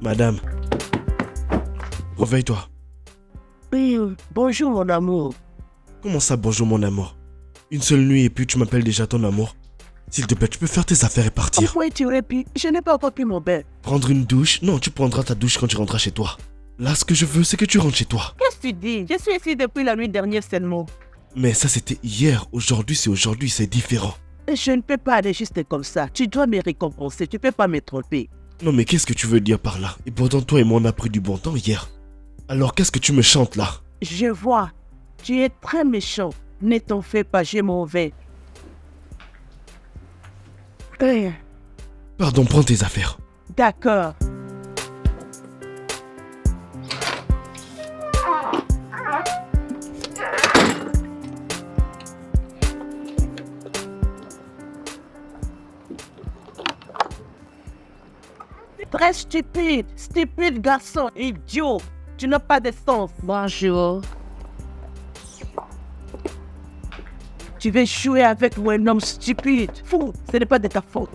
Madame, réveille-toi. Oui, bonjour mon amour. Comment ça, bonjour mon amour? Une seule nuit et puis tu m'appelles déjà ton amour? S'il te plaît, tu peux faire tes affaires et partir. Pourquoi tu aurais pu? Je n'ai pas encore pris mon bain. Prendre une douche? Non, tu prendras ta douche quand tu rentreras chez toi. Là, ce que je veux, c'est que tu rentres chez toi. Qu'est-ce que tu dis? Je suis ici depuis la nuit dernière seulement. Mais ça, c'était hier. Aujourd'hui, c'est différent. Je ne peux pas aller juste comme ça. Tu dois me récompenser. Tu ne peux pas me tromper. Non, mais qu'est-ce que tu veux dire par là? Et pourtant, toi et moi, on a pris du bon temps hier. Alors, qu'est-ce que tu me chantes là? Je vois. Tu es très méchant. Ne t'en fais pas, je m'en vais. Pardon, prends tes affaires. D'accord. Très stupide, stupide garçon, idiot. Tu n'as pas de sens. Bonjour. Tu veux jouer avec un homme stupide. Fou, ce n'est pas de ta faute.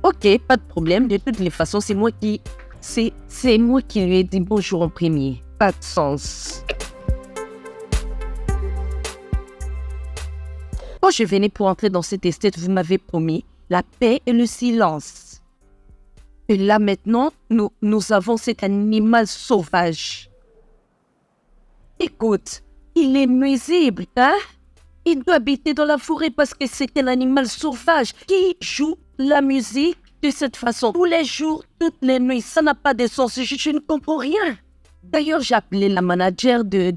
Ok, pas de problème. De toutes les façons, c'est moi qui lui ai dit bonjour en premier. Pas de sens. Quand je venais pour entrer dans cette esthète, vous m'avez promis la paix et le silence. Et là maintenant, nous avons cet animal sauvage. Écoute, il est nuisible, hein? Il doit habiter dans la forêt parce que c'est un animal sauvage qui joue la musique de cette façon. Tous les jours, toutes les nuits, ça n'a pas de sens. Je ne comprends rien. D'ailleurs, j'ai appelé la manager de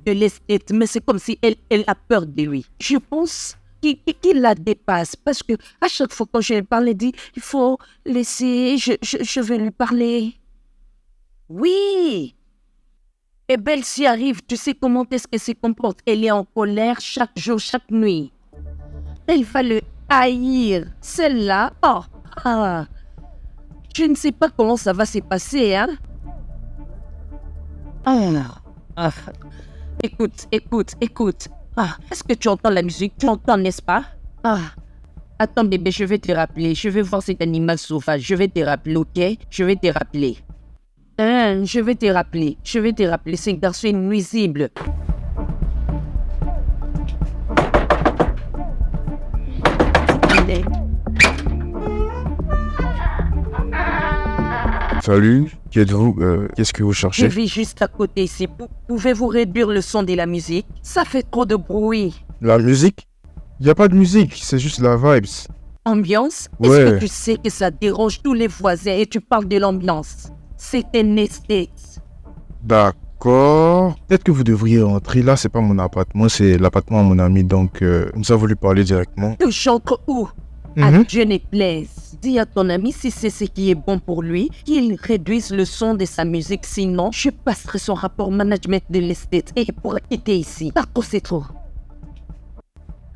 l'esthète, mais c'est comme si elle a peur de lui. Je pense qu'il la dépasse parce que à chaque fois quand je lui parle, elle dit il faut laisser, je vais lui parler. Oui. Et Belle s'y arrive, tu sais comment est-ce qu'elle se comporte. Elle est en colère chaque jour, chaque nuit. Elle va le haïr. Celle-là, je ne sais pas comment ça va se passer, hein. Écoute. Est-ce que tu entends la musique? Tu entends, n'est-ce pas? Attends bébé, je vais te rappeler. Je vais voir cet animal sauvage. Je vais te rappeler, ok? Je vais te rappeler. Je vais te rappeler. Ce garçon est nuisible. Salut, qui êtes-vous? Qu'est-ce que vous Je cherchez? vis juste à côté ici. Pouvez-vous réduire le son de la musique? Ça fait trop de bruit. La musique? Il n'y a pas de musique, c'est juste la vibes. Ambiance? Ouais. Est-ce que tu sais que ça dérange tous les voisins et tu parles de l'ambiance? C'est un esthète. D'accord. Peut-être que vous devriez rentrer. Là, c'est pas mon appartement, c'est l'appartement de mon ami, donc nous a voulu parler directement. Tu chantes où? À Dieu ne plaise. Dis à ton ami si c'est ce qui est bon pour lui, qu'il réduise le son de sa musique. Sinon, je passerai son rapport management de l'esthète et il pourra quitter ici. D'accord, c'est trop.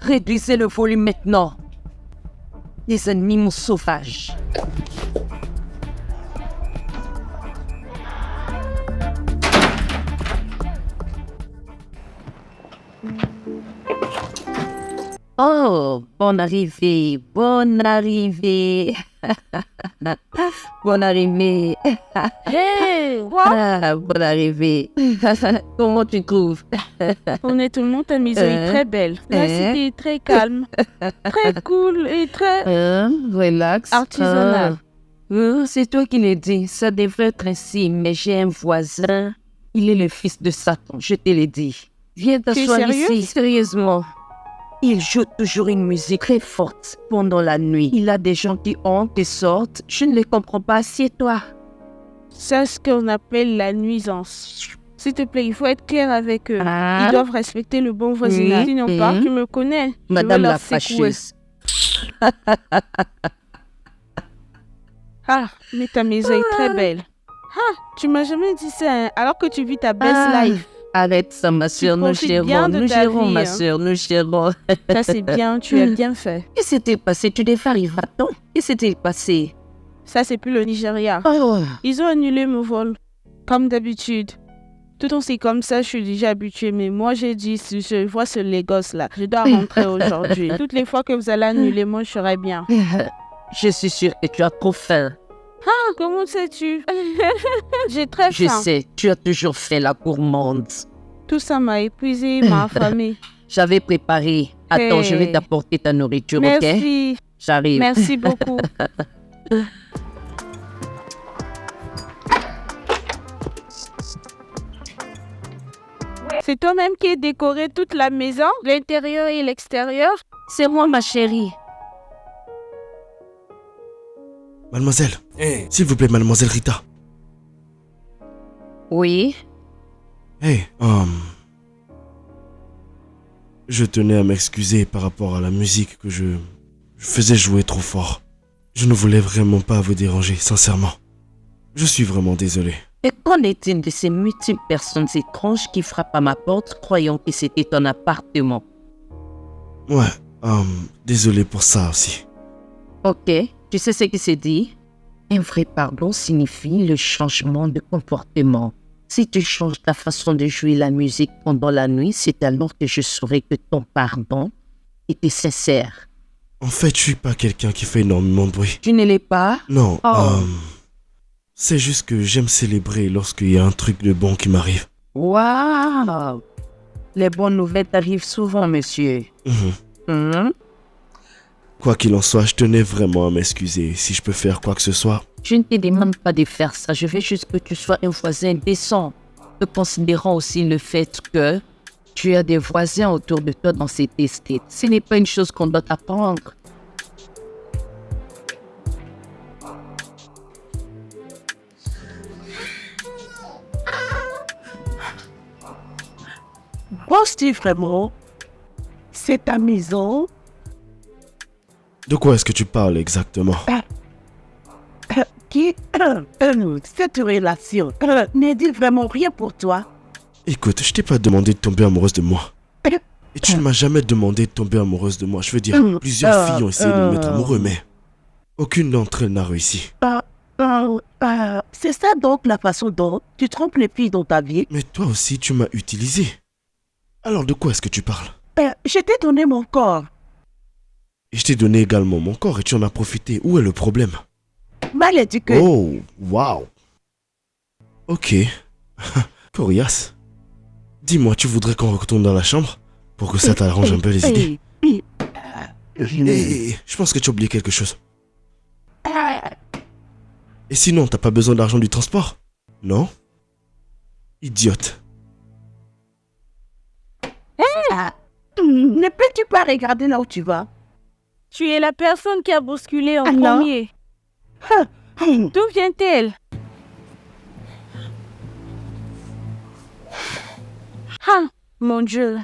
Réduisez le volume maintenant. Les animaux sauvages. Oh, bonne arrivée. Bonne arrivée. Hey, quoi? Bonne arrivée. Comment tu trouves? Honnêtement, ta maison est très belle. La cité est très calme, très cool et très Relax. artisanale. C'est toi qui l'as dit. Ça devrait être ainsi, mais j'ai un voisin. Il est le fils de Satan, je te l'ai dit. Viens t'asseoir sérieux? ici. Sérieusement. Il joue toujours une musique très forte pendant la nuit. Il a des gens qui entrent et sortent. Je ne les comprends pas. Assieds-toi. C'est ce qu'on appelle la nuisance. S'il te plaît, il faut être clair avec eux. Ils doivent respecter le bon voisinage. Sinon pas, tu me connais. Madame je vais la leur secouer. fâcheuse. Mais ta maison est très belle. Tu m'as jamais dit ça, hein, alors que tu vis ta best life. Arrête ça, ma soeur, nous profites bien gérons. de Nous ta gérons, vie, ma hein. soeur, nous gérons. Ça, c'est bien, tu as bien fait. Qu'est-ce qui s'était passé? Tu devais arriver à temps. Qu'est-ce qui s'était passé? Ça, c'est plus le Nigeria. Oh. Ils ont annulé mon vol, comme d'habitude. Tout aussi comme ça, je suis déjà habituée. Mais moi, j'ai dit, si je vois ce Lagos là, je dois rentrer aujourd'hui. Toutes les fois que vous allez annuler, moi, je serai bien. Je suis sûre que tu as trop faim. Ah, comment sais-tu? J'ai très Je faim. sais, tu as toujours fait la gourmande. Tout ça m'a épuisé, m'a affamé. J'avais préparé. Attends, je vais t'apporter ta nourriture, ok? Merci. J'arrive. Merci beaucoup. C'est toi-même qui as décoré toute la maison, l'intérieur et l'extérieur? C'est moi, ma chérie. Mademoiselle. S'il vous plaît, mademoiselle Rita. Oui? Hey, je tenais à m'excuser par rapport à la musique que je faisais jouer trop fort. Je ne voulais vraiment pas vous déranger, sincèrement. Je suis vraiment désolé. Et qu'en est-il de ces multiples personnes étranges qui frappent à ma porte croyant que c'était ton appartement? Ouais, désolé pour ça aussi. Ok, tu sais ce qui se dit? Un vrai pardon signifie le changement de comportement. Si tu changes ta façon de jouer la musique pendant la nuit, c'est alors que je saurai que ton pardon était sincère. En fait, je suis pas quelqu'un qui fait énormément de bruit. Tu ne l'es pas? Non, Oh. c'est juste que j'aime célébrer lorsqu'il y a un truc de bon qui m'arrive. Waouh! Les bonnes nouvelles arrivent souvent, monsieur. Mhm. Quoi qu'il en soit, je tenais vraiment à m'excuser. Si je peux faire quoi que ce soit. Je ne te demande pas de faire ça. Je veux juste que tu sois un voisin décent. En considérant aussi le fait que tu as des voisins autour de toi dans cette estate. Ce n'est pas une chose qu'on doit t'apprendre. Penses-tu vraiment? C'est ta maison? De quoi est-ce que tu parles exactement? Cette relation ne dit vraiment rien pour toi. Écoute, je t'ai pas demandé de tomber amoureuse de moi. Et tu ne m'as jamais demandé de tomber amoureuse de moi. Je veux dire, plusieurs filles ont essayé de me mettre amoureux, mais aucune d'entre elles n'a réussi. C'est ça donc la façon dont tu trompes les filles dans ta vie? Mais toi aussi, tu m'as utilisé. Alors de quoi est-ce que tu parles? Je t'ai donné mon corps. Et je t'ai donné également mon corps et tu en as profité. Où est le problème? Mal éduqué. Oh, waouh. Ok. Coriace. Dis-moi, tu voudrais qu'on retourne dans la chambre pour que ça t'arrange un peu les idées? Je pense que tu as oublié quelque chose. Et sinon, t'as pas besoin d'argent du transport? Non? Idiote. Ne peux-tu pas regarder là où tu vas? Tu es la personne qui a bousculé en Alors? premier. D'où vient-elle? Ah, mon Dieu.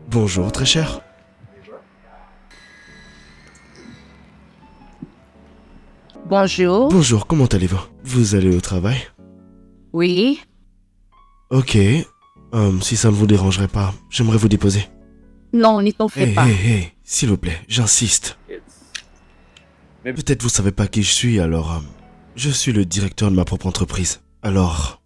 Bonjour, très cher. Bonjour. Bonjour, comment allez-vous? Vous allez au travail? Oui. Ok. Si ça ne vous dérangerait pas, j'aimerais vous déposer. Non, n'y t'en fais pas. Hey, s'il vous plaît, j'insiste. Peut-être vous savez pas qui je suis, alors... je suis le directeur de ma propre entreprise. Alors...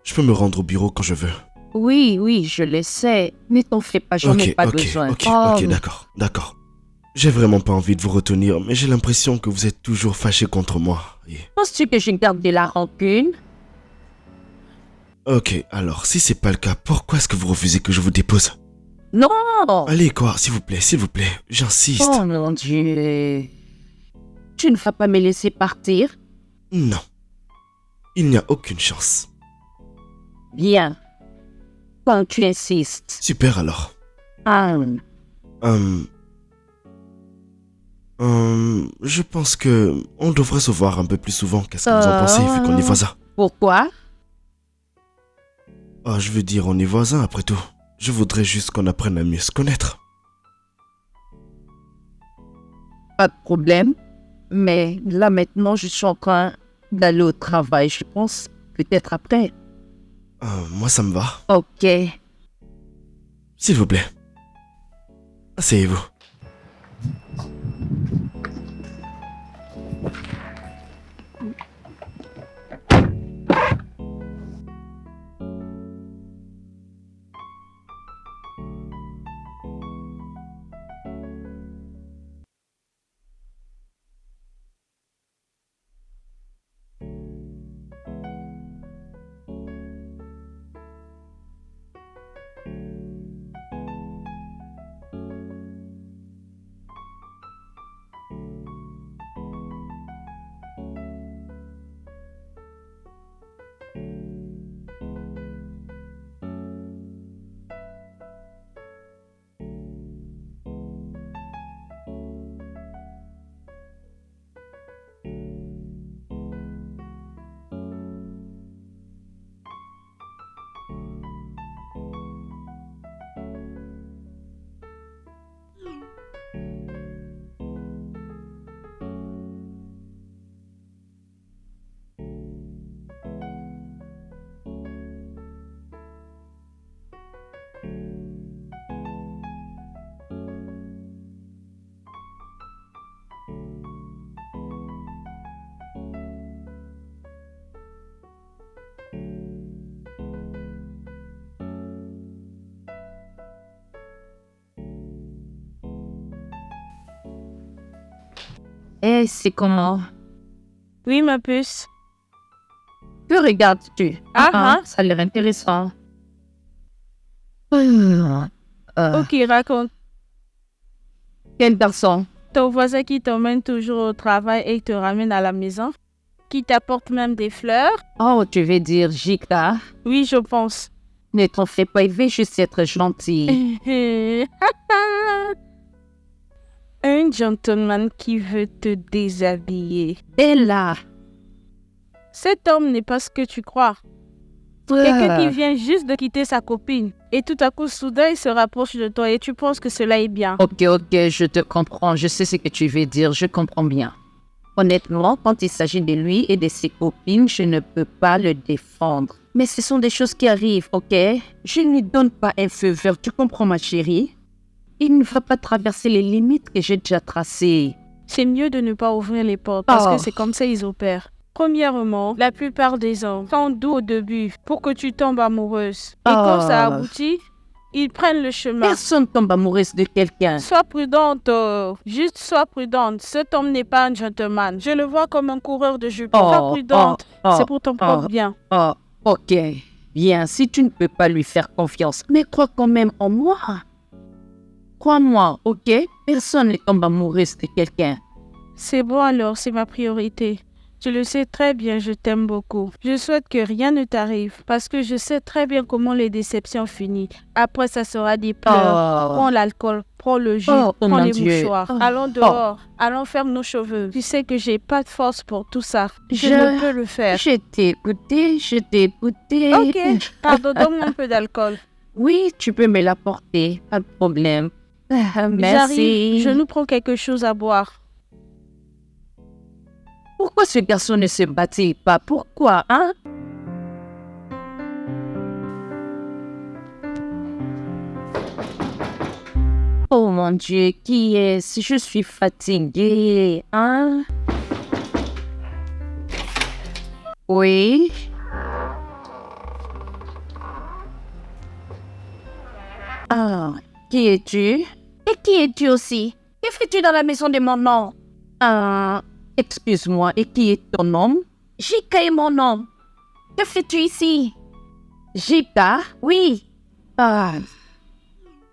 je peux me rendre au bureau quand je veux. Oui, je le sais. N'y t'en fais pas, j'en ai pas besoin. Ok, d'accord. J'ai vraiment pas envie de vous retenir, mais j'ai l'impression que vous êtes toujours fâché contre moi. Penses-tu que je garde de la rancune? Ok, alors, si c'est pas le cas, pourquoi est-ce que vous refusez que je vous dépose? Non! Allez, quoi, s'il vous plaît, j'insiste. Oh mon Dieu. Tu ne vas pas me laisser partir? Non. Il n'y a aucune chance. Bien. Quand tu insistes. Super alors. Je pense que on devrait se voir un peu plus souvent. Qu'est-ce que vous en pensez vu qu'on est voisins? Pourquoi? Oh, je veux dire, on est voisins après tout. Je voudrais juste qu'on apprenne à mieux se connaître. Pas de problème. Mais là maintenant, je suis en train d'aller au travail. Je pense peut-être après. Moi, ça me va. Ok. S'il vous plaît. Asseyez-vous. Et c'est comment? Oui, ma puce. Que regardes-tu? Ça a l'air intéressant. Ok, raconte. Quel garçon? Ton voisin qui t'emmène toujours au travail et te ramène à la maison? Qui t'apporte même des fleurs? Oh, tu veux dire Jika? Oui, je pense. Ne t'en fais pas, il veut juste être gentil. Un gentleman qui veut te déshabiller. Bella! Cet homme n'est pas ce que tu crois. Quelqu'un qui vient juste de quitter sa copine. Et tout à coup, soudain, il se rapproche de toi et tu penses que cela est bien. Ok, je te comprends. Je sais ce que tu veux dire. Je comprends bien. Honnêtement, quand il s'agit de lui et de ses copines, je ne peux pas le défendre. Mais ce sont des choses qui arrivent, ok? Je ne lui donne pas un feu vert. Tu comprends, ma chérie? Il ne va pas traverser les limites que j'ai déjà tracées. C'est mieux de ne pas ouvrir les portes parce que c'est comme ça ils opèrent. Premièrement, la plupart des hommes sont doux au début pour que tu tombes amoureuse. Et quand ça aboutit, ils prennent le chemin. Personne tombe amoureuse de quelqu'un. Sois prudente, juste sois prudente. Cet homme n'est pas un gentleman. Je le vois comme un coureur de jupons. Sois prudente, c'est pour ton propre bien. Ok, bien, si tu ne peux pas lui faire confiance, mais crois quand même en moi. Crois-moi, ok? Personne ne tombe amoureuse de quelqu'un. C'est bon alors, c'est ma priorité. Tu le sais très bien, je t'aime beaucoup. Je souhaite que rien ne t'arrive parce que je sais très bien comment les déceptions finissent. Après, ça sera des pleurs. Prends l'alcool, prends le jus, prends les mouchoirs. Allons dehors, allons faire nos cheveux. Tu sais que j'ai pas de force pour tout ça. Je ne peux le faire. Je t'ai écouté. Ok, pardon, donne-moi un peu d'alcool. Oui, tu peux me l'apporter, pas de problème. Merci. J'arrive, je nous prends quelque chose à boire. Pourquoi ce garçon ne se battait pas? Pourquoi, hein? Oh mon Dieu, qui est-ce? Je suis fatiguée, hein? Oui? Ah, qui es-tu? Et qui es-tu aussi? Que fais-tu dans la maison de mon nom? Excuse-moi, et qui est ton nom? Jika est mon nom. Que fais-tu ici? Jika? Oui.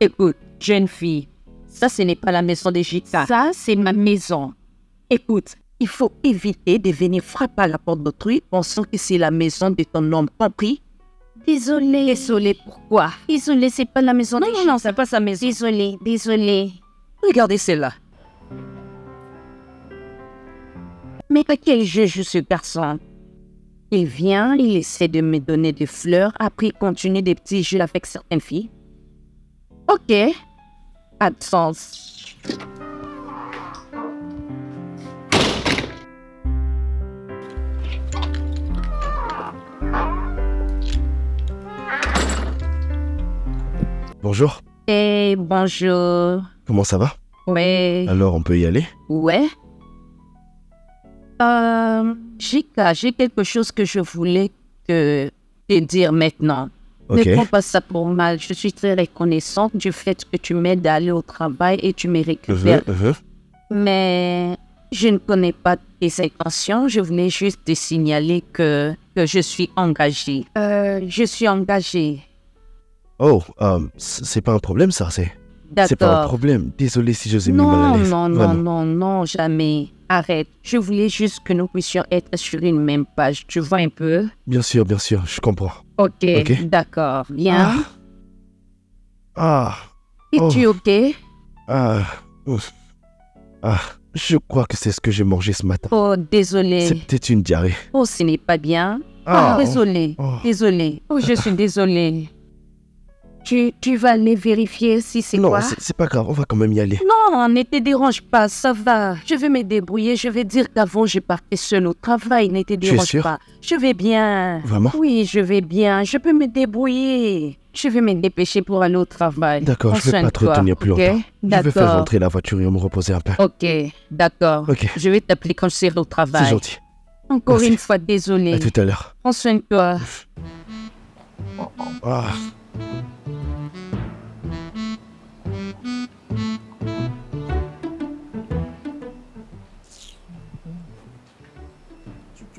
Écoute, jeune fille, ça ce n'est pas la maison de Jika. Ça, c'est ma maison. Écoute, il faut éviter de venir frapper à la porte d'autrui pensant que c'est la maison de ton homme, compris? Désolée, pourquoi? Désolée, c'est pas la maison de Jika. Non, c'est pas sa maison. Désolée. Regardez celle-là. Mais à quel jeu joue ce garçon? Il vient, il essaie de me donner des fleurs, après il continue des petits jeux avec certaines filles. Ok, pas de sens. Bonjour, Hey, bonjour. comment ça va? Ouais, Alors, on peut y aller? ouais. J'ai quelque chose que je voulais te dire maintenant. Ok. Ne prends pas ça pour mal. Je suis très reconnaissante du fait que tu m'aides à aller au travail et tu me récupères. Mais je ne connais pas tes intentions. Je voulais juste te signaler que je suis engagée. Je suis engagée. Oh, c'est pas un problème ça, c'est pas un D'accord. problème. Désolé si je vous ai mis mal à Non, l'aise. non, non, Vraiment. non, non, jamais. Arrête. Je voulais juste que nous puissions être sur une même page. Tu vois un peu? Bien sûr, je comprends. Ok, Ok. d'accord. Bien. Ah, Es-tu ok? ouf. Je crois que c'est ce que j'ai mangé ce matin. Oh, C'est désolé. peut-être une diarrhée. Oh, ce n'est pas bien. Ah, Désolé. oh. Désolé. Oh, je suis désolée. Tu vas aller vérifier si c'est Non, quoi? c'est pas grave, on va quand même y aller. Non, ne te dérange pas, ça va. Je vais me débrouiller. Je vais dire qu'avant, je partais seule au travail. Ne te dérange sûre? pas. Je vais bien. Vraiment? Oui, je vais bien. Je peux me débrouiller. Je vais me dépêcher pour aller au travail. D'accord, je vais Prends pas te soin de toi, retenir plus ok? longtemps. Je vais faire D'accord. rentrer la voiture et me reposer un peu. Ok, d'accord. Ok. Je vais t'appeler quand je serai au travail. C'est gentil. Encore Merci. une fois, désolé. À tout à l'heure. Prends soin de toi. Ah.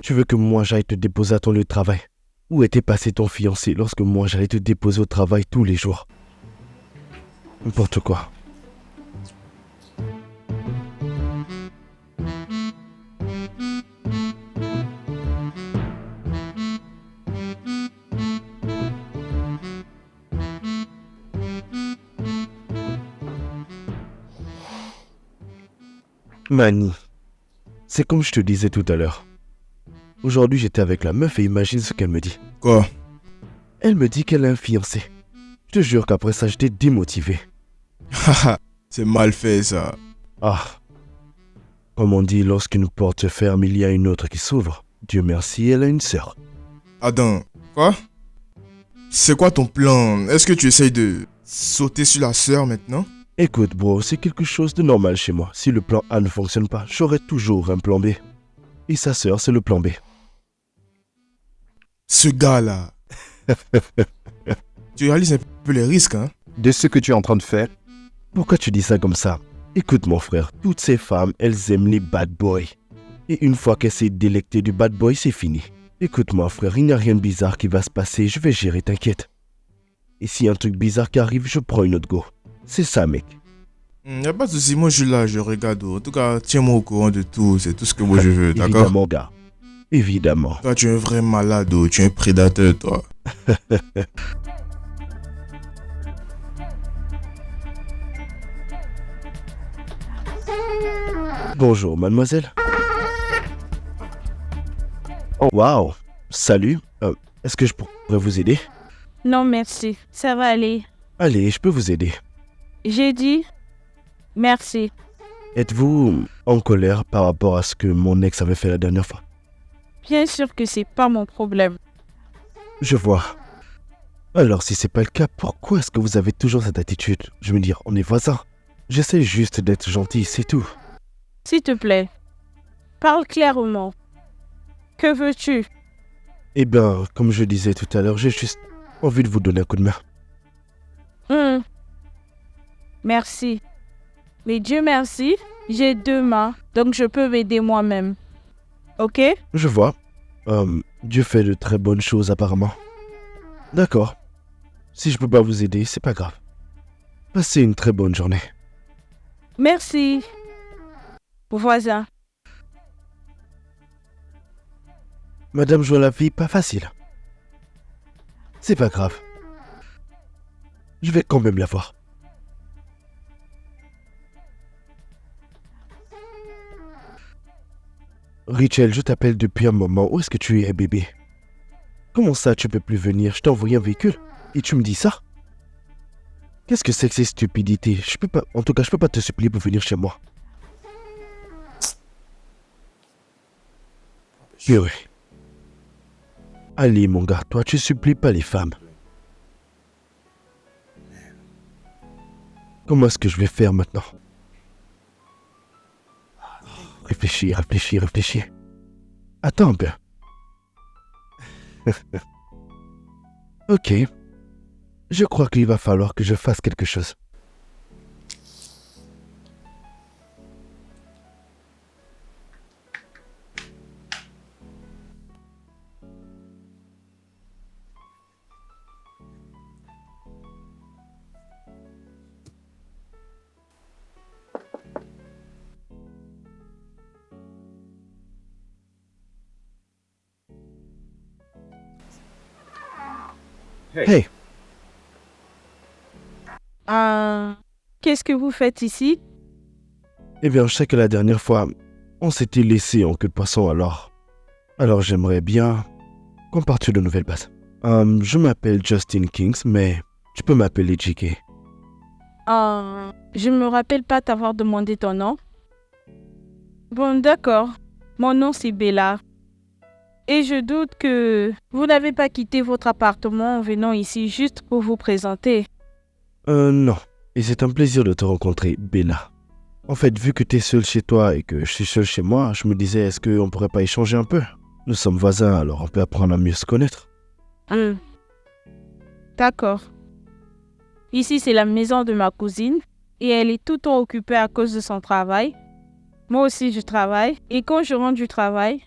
Tu veux que moi j'aille te déposer à ton lieu de travail? Où était passé ton fiancé lorsque moi j'allais te déposer au travail tous les jours? N'importe quoi. Mani, c'est comme je te disais tout à l'heure. Aujourd'hui, j'étais avec la meuf et imagine ce qu'elle me dit. Quoi? Elle me dit qu'elle a un fiancé. Je te jure qu'après ça, j'étais démotivé. Haha, c'est mal fait ça. Ah. Comme on dit, lorsqu'une porte se ferme, il y a une autre qui s'ouvre. Dieu merci, elle a une sœur. Adam, quoi? C'est quoi ton plan? Est-ce que tu essayes de sauter sur la sœur maintenant? Écoute, bro, c'est quelque chose de normal chez moi. Si le plan A ne fonctionne pas, j'aurai toujours un plan B. Et sa sœur, c'est le plan B. Ce gars-là. Tu réalises un peu les risques, hein? De ce que tu es en train de faire. Pourquoi tu dis ça comme ça? Écoute mon frère, toutes ces femmes, elles aiment les bad boys. Et une fois qu'elles s'est délectées du bad boy, c'est fini. Écoute mon frère, il n'y a rien de bizarre qui va se passer, je vais gérer, t'inquiète. Et s'il y a un truc bizarre qui arrive, je prends une autre go. C'est ça, mec. Y'a pas de soucis, moi je suis là, je regarde. En tout cas, tiens-moi au courant de tout, c'est tout ce que moi je veux, d'accord? Évidemment, gars. Évidemment. Toi, tu es un vrai malade, oh, tu es un prédateur, toi. Bonjour, mademoiselle. Oh, waouh. Salut. Est-ce que je pourrais vous aider? Non, merci. Ça va aller. Allez, je peux vous aider. J'ai dit merci. Êtes-vous en colère par rapport à ce que mon ex avait fait la dernière fois? Bien sûr que c'est pas mon problème. Je vois. Alors, si c'est pas le cas, pourquoi est-ce que vous avez toujours cette attitude? Je veux dire, on est voisins. J'essaie juste d'être gentil, c'est tout. S'il te plaît, parle clairement. Que veux-tu? Eh bien, comme je disais tout à l'heure, j'ai juste envie de vous donner un coup de main. Merci. Mais Dieu merci, j'ai 2 mains, donc je peux m'aider moi-même. Ok? Je vois. Dieu fait de très bonnes choses apparemment. D'accord. Si je peux pas vous aider, c'est pas grave. Passez une très bonne journée. Merci. Voisin. Madame joue à la vie pas facile. C'est pas grave. Je vais quand même la voir. Rachel, je t'appelle depuis un moment. Où est-ce que tu es, bébé? Comment ça, tu peux plus venir? Je t'ai envoyé un véhicule et tu me dis ça? Qu'est-ce que c'est que ces stupidités? Je peux pas, en tout cas, je peux pas te supplier pour venir chez moi. Purée. Allez, mon gars, toi, tu supplies pas les femmes. Comment est-ce que je vais faire maintenant? Réfléchis. Attends un peu. Ok. Je crois qu'il va falloir que je fasse quelque chose. Hey, Qu'est-ce que vous faites ici? eh bien, je sais que la dernière fois, on s'était laissé en queue de poisson alors. Alors j'aimerais bien qu'on parte sur de nouvelles bases. Je m'appelle Justin Kings, mais tu peux m'appeler JK. Je me rappelle pas t'avoir demandé ton nom. Bon, d'accord. Mon nom c'est Bella. Et je doute que vous n'avez pas quitté votre appartement en venant ici juste pour vous présenter. Non. Et c'est un plaisir de te rencontrer, Bella. En fait, vu que tu es seul chez toi et que je suis seul chez moi, je me disais, est-ce qu'on pourrait pas échanger un peu? Nous sommes voisins, alors on peut apprendre à mieux se connaître. D'accord. Ici, c'est la maison de ma cousine et elle est tout le temps occupée à cause de son travail. Moi aussi, je travaille et quand je rentre du travail,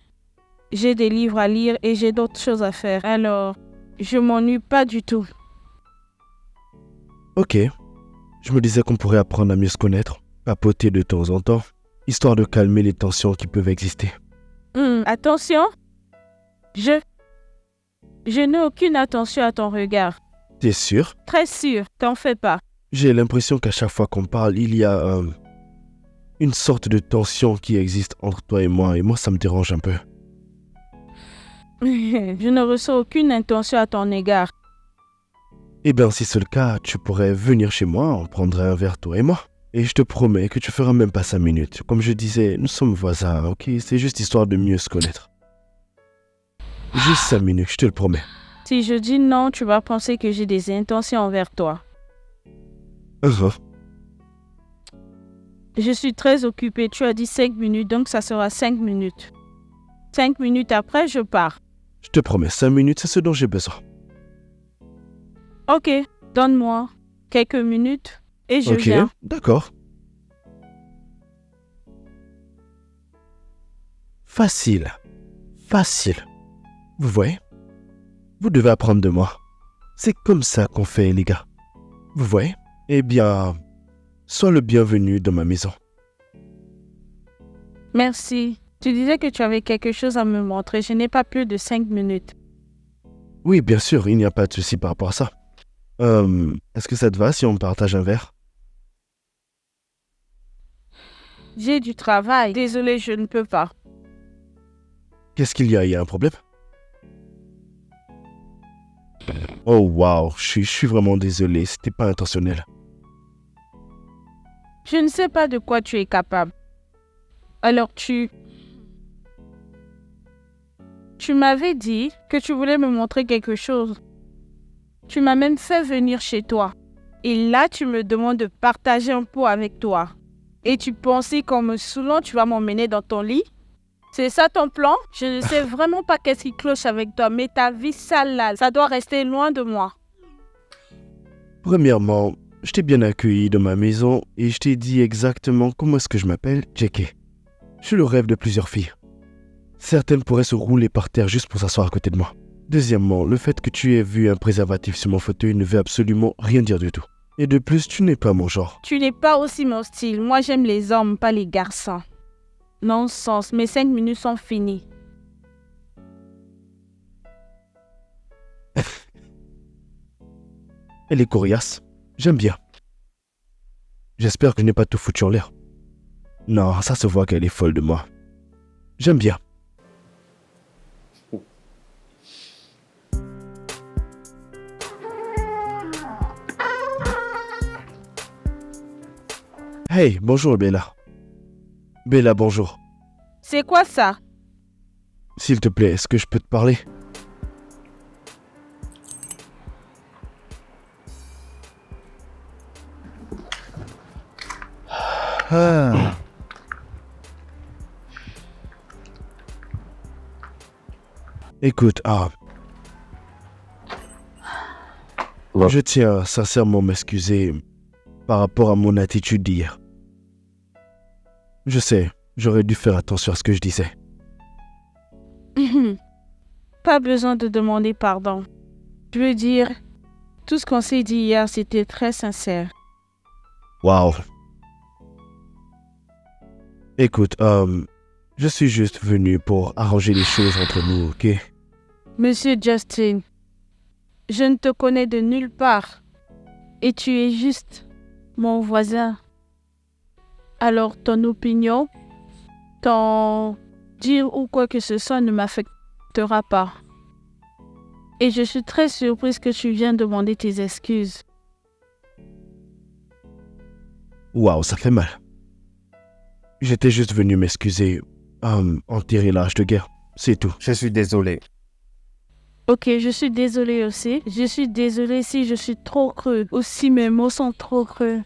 j'ai des livres à lire et j'ai d'autres choses à faire. Alors, je m'ennuie pas du tout. Ok. Je me disais qu'on pourrait apprendre à mieux se connaître, papoter de temps en temps, histoire de calmer les tensions qui peuvent exister. Attention, je n'ai aucune attention à ton regard. T'es sûr? Très sûr, t'en fais pas. J'ai l'impression qu'à chaque fois qu'on parle, il y a une sorte de tension qui existe entre toi et moi ça me dérange un peu. Je ne ressens aucune intention à ton égard. Eh bien, si c'est le cas, tu pourrais venir chez moi, on prendrait un verre toi et moi. Et je te promets que tu feras même pas 5 minutes. Comme je disais, nous sommes voisins, ok? C'est juste histoire de mieux se connaître. Juste 5 minutes, je te le promets. Si je dis non, tu vas penser que j'ai des intentions envers toi. Je suis très occupée. Tu as dit 5 minutes, donc ça sera 5 minutes. 5 minutes après, je pars. Je te promets, 5 minutes, c'est ce dont j'ai besoin. Ok, donne-moi quelques minutes et je viens. Ok, d'accord. Facile. Vous voyez? Vous devez apprendre de moi. C'est comme ça qu'on fait, les gars. Vous voyez? Eh bien, sois le bienvenu dans ma maison. Merci. Tu disais que tu avais quelque chose à me montrer. Je n'ai pas plus de 5 minutes. Oui, bien sûr, il n'y a pas de souci par rapport à ça. Est-ce que ça te va si on partage un verre? J'ai du travail. Désolée, je ne peux pas. Qu'est-ce qu'il y a? Il y a un problème? Oh wow, je suis vraiment désolé, c'était pas intentionnel. Je ne sais pas de quoi tu es capable. Alors tu m'avais dit que tu voulais me montrer quelque chose. Tu m'as même fait venir chez toi. Et là, tu me demandes de partager un pot avec toi. Et tu pensais qu'en me saoulant, tu vas m'emmener dans ton lit? C'est ça ton plan? Je ne sais vraiment pas qu'est-ce qui cloche avec toi, mais ta vie sale là, ça doit rester loin de moi. Premièrement, je t'ai bien accueilli dans ma maison et je t'ai dit exactement comment est-ce que je m'appelle, JK. Je suis le rêve de plusieurs filles. Certaines pourraient se rouler par terre juste pour s'asseoir à côté de moi. Deuxièmement, le fait que tu aies vu un préservatif sur mon fauteuil ne veut absolument rien dire du tout. Et de plus, tu n'es pas mon genre. Tu n'es pas aussi mon style. Moi, j'aime les hommes, pas les garçons. Non-sens, mes 5 minutes sont finies. Elle est coriace. J'aime bien. J'espère que je n'ai pas tout foutu en l'air. Non, ça se voit qu'elle est folle de moi. J'aime bien. Hey, bonjour Bella. Bella, bonjour. C'est quoi ça? S'il te plaît, est-ce que je peux te parler? Ah. Écoute, je tiens à sincèrement m'excuser par rapport à mon attitude d'hier. Je sais, j'aurais dû faire attention à ce que je disais. Pas besoin de demander pardon. Je veux dire, tout ce qu'on s'est dit hier, c'était très sincère. Waouh. Écoute, je suis juste venu pour arranger les choses entre nous, ok? Monsieur Justin, je ne te connais de nulle part. Et tu es juste mon voisin. Alors ton opinion, ton dire ou quoi que ce soit ne m'affectera pas. Et je suis très surprise que tu viennes demander tes excuses. Waouh, ça fait mal. J'étais juste venu m'excuser, enterrer l'âge de guerre, c'est tout. Je suis désolé. Ok, je suis désolée aussi. Je suis désolée si je suis trop creux. Ou si mes mots sont trop creux.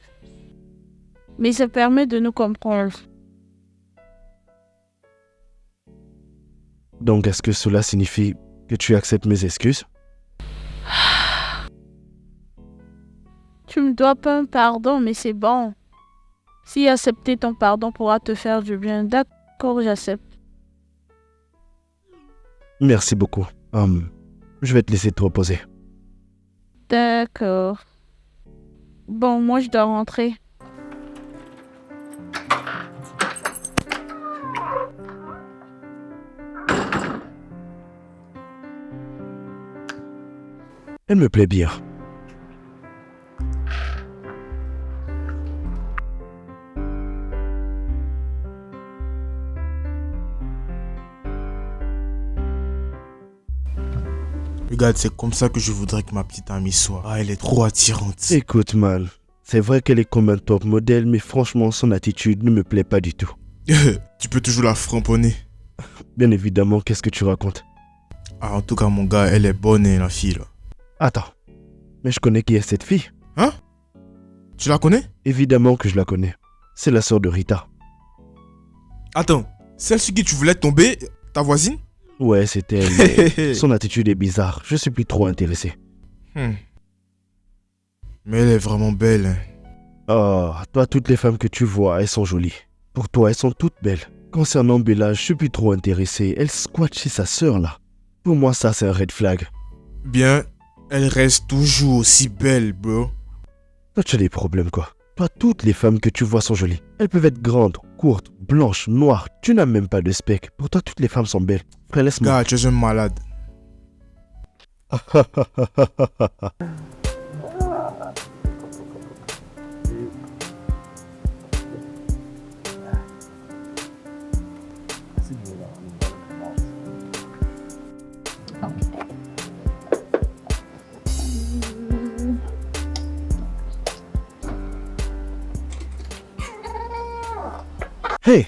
Mais ça permet de nous comprendre. Donc, est-ce que cela signifie que tu acceptes mes excuses? Tu me dois pas un pardon, mais c'est bon. Si accepter ton pardon pourra te faire du bien, d'accord, j'accepte. Merci beaucoup. Je vais te laisser te reposer. D'accord. Bon, moi je dois rentrer. Elle me plaît bien. Regarde, c'est comme ça que je voudrais que ma petite amie soit. Ah, elle est trop attirante. Écoute, man, c'est vrai qu'elle est comme un top modèle, mais franchement, son attitude ne me plaît pas du tout. Tu peux toujours la framponner. Bien évidemment, qu'est-ce que tu racontes? Ah, en tout cas, mon gars, elle est bonne, hein, la fille, là. Attends, mais je connais qui est cette fille. Hein? Tu la connais? Évidemment que je la connais. C'est la sœur de Rita. Attends, celle sur qui tu voulais tomber, ta voisine? Ouais, c'était elle. mais son attitude est bizarre. Je suis plus trop intéressé. Mais elle est vraiment belle, hein. Oh, toi, toutes les femmes que tu vois, elles sont jolies. Pour toi, elles sont toutes belles. Concernant Bella, je suis plus trop intéressé. Elle squatte chez sa sœur, là. Pour moi, ça, c'est un red flag. Bien, elle reste toujours aussi belle, bro. Toi, tu as des problèmes, quoi. Toi, toutes les femmes que tu vois sont jolies. Elles peuvent être grandes, courtes, blanches, noires. Tu n'as même pas de spec. Pour toi, toutes les femmes sont belles. Frère, laisse-moi. Gars, tu es un malade. Hey!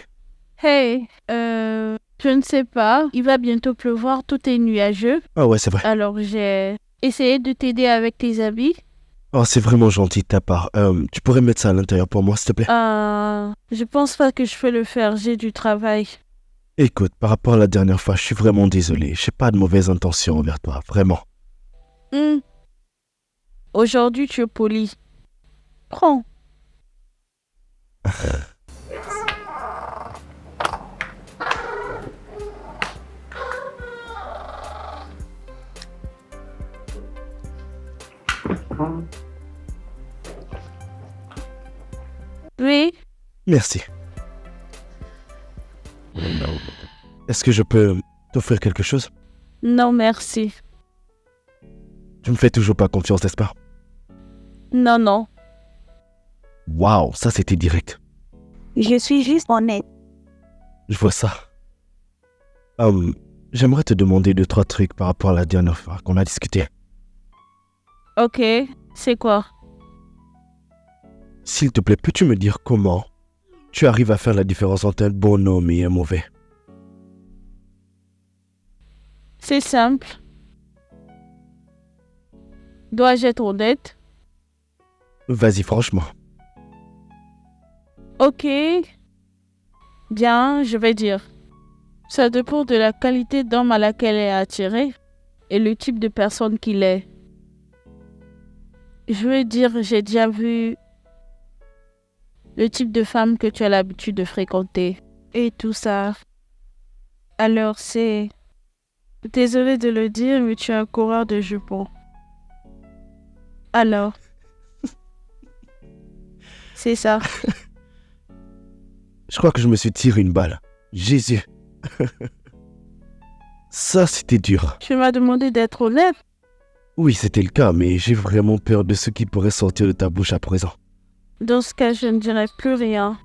Hey, je ne sais pas. Il va bientôt pleuvoir, tout est nuageux. Ah ouais, c'est vrai. Alors j'ai essayé de t'aider avec tes habits. Oh, c'est vraiment gentil de ta part. Tu pourrais mettre ça à l'intérieur pour moi, s'il te plaît? Je pense pas que je peux le faire, j'ai du travail. Écoute, par rapport à la dernière fois, je suis vraiment désolé. Je n'ai pas de mauvaises intentions envers toi, vraiment. Aujourd'hui, tu es poli. Prends. Oui, Merci. Est-ce que je peux t'offrir quelque chose? non merci. Tu me fais toujours pas confiance, n'est-ce pas? Non, non. Waouh, ça c'était direct. Je suis juste honnête. Je vois ça. J'aimerais te demander 2-3 trucs par rapport à la dernière fois qu'on a discuté. Ok, c'est quoi? S'il te plaît, peux-tu me dire comment tu arrives à faire la différence entre un bon homme et un mauvais. C'est simple. Dois-je être honnête? Vas-y, franchement. Ok. Bien, je vais dire. Ça dépend de la qualité d'homme à laquelle elle est attirée et le type de personne qu'il est. Je veux dire, j'ai déjà vu le type de femme que tu as l'habitude de fréquenter et tout ça. Alors c'est... Désolée de le dire, mais tu es un coureur de jupons. Alors... C'est ça. Je crois que je me suis tiré une balle. Jésus. Ça, c'était dur. Tu m'as demandé d'être honnête. Oui, c'était le cas, mais j'ai vraiment peur de ce qui pourrait sortir de ta bouche à présent. Dans ce cas, je ne dirai plus rien.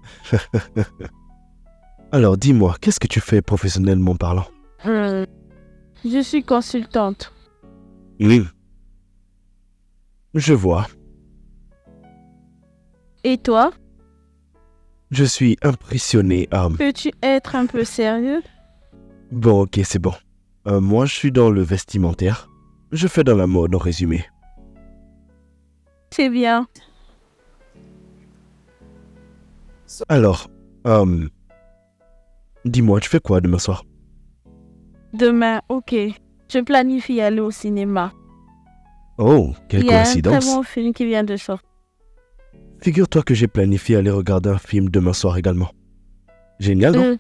Alors, dis-moi, qu'est-ce que tu fais professionnellement parlant? Je suis consultante. Oui. Je vois. Et toi? Je suis impressionné, Peux-tu être un peu sérieux? Bon, ok, c'est bon. Moi, je suis dans le vestimentaire. Je fais dans la mode, en résumé. C'est bien. Alors, dis-moi, tu fais quoi demain soir? Demain, ok. Je planifie aller au cinéma. Oh, quelle Il y a un coïncidence. très bon film qui vient de sortir. Figure-toi que j'ai planifié aller regarder un film demain soir également. Génial, non?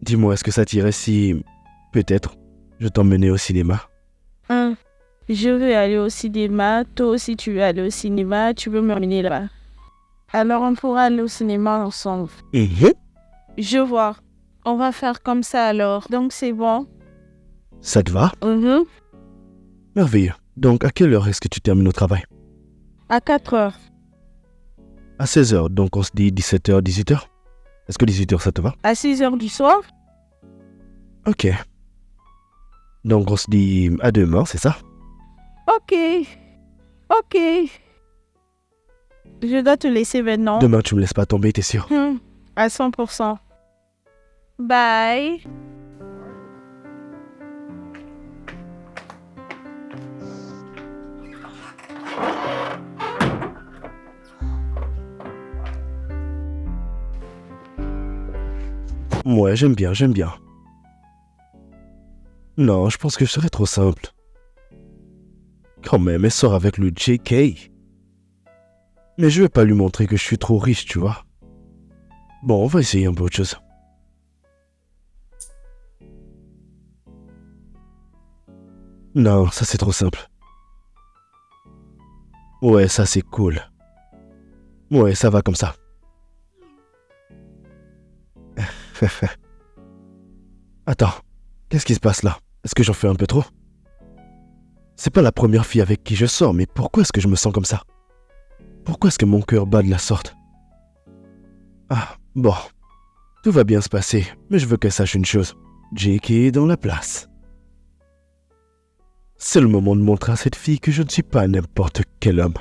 Dis-moi, est-ce que ça t'irait si, peut-être, je t'emmenais au cinéma? Je veux aller au cinéma. Toi aussi, tu veux aller au cinéma. Tu veux m'emmener là-bas. Alors, on pourra aller au cinéma ensemble. Je vois. On va faire comme ça alors. Donc, c'est bon. Ça te va? Merveilleux. Donc, à quelle heure est-ce que tu termines au travail? À 4 heures. À 16h, donc on se dit 17h, 18h? Est-ce que 18h, ça te va? À 6 heures du soir? Ok. Donc on se dit à demain, c'est ça? Ok. Ok. Je dois te laisser maintenant. Demain, tu me laisses pas tomber, t'es sûr? À 100%. Bye. Ouais, j'aime bien, j'aime bien. Non, je pense que je serais trop simple. Quand même, elle sort avec le JK. Mais je vais pas lui montrer que je suis trop riche, tu vois. Bon, on va essayer un peu autre chose. Non, ça c'est trop simple. Ouais, ça c'est cool. Ouais, ça va comme ça. Attends, qu'est-ce qui se passe là? Est-ce que j'en fais un peu trop? C'est pas la première fille avec qui je sors, mais pourquoi est-ce que je me sens comme ça? Pourquoi est-ce que mon cœur bat de la sorte? Ah, bon. Tout va bien se passer, mais je veux qu'elle sache une chose. JK est dans la place. C'est le moment de montrer à cette fille que je ne suis pas n'importe quel homme.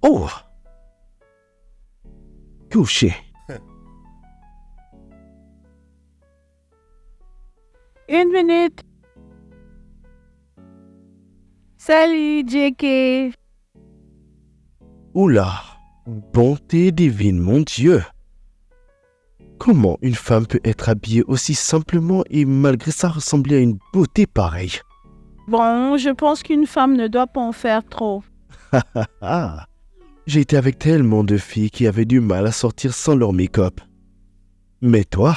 Oh! Couché. Une minute. Salut, JK. Oula! Bonté divine, mon Dieu! Comment une femme peut être habillée aussi simplement et malgré ça ressembler à une beauté pareille? Bon, je pense qu'une femme ne doit pas en faire trop. Ah! J'ai été avec tellement de filles qui avaient du mal à sortir sans leur make-up. Mais toi,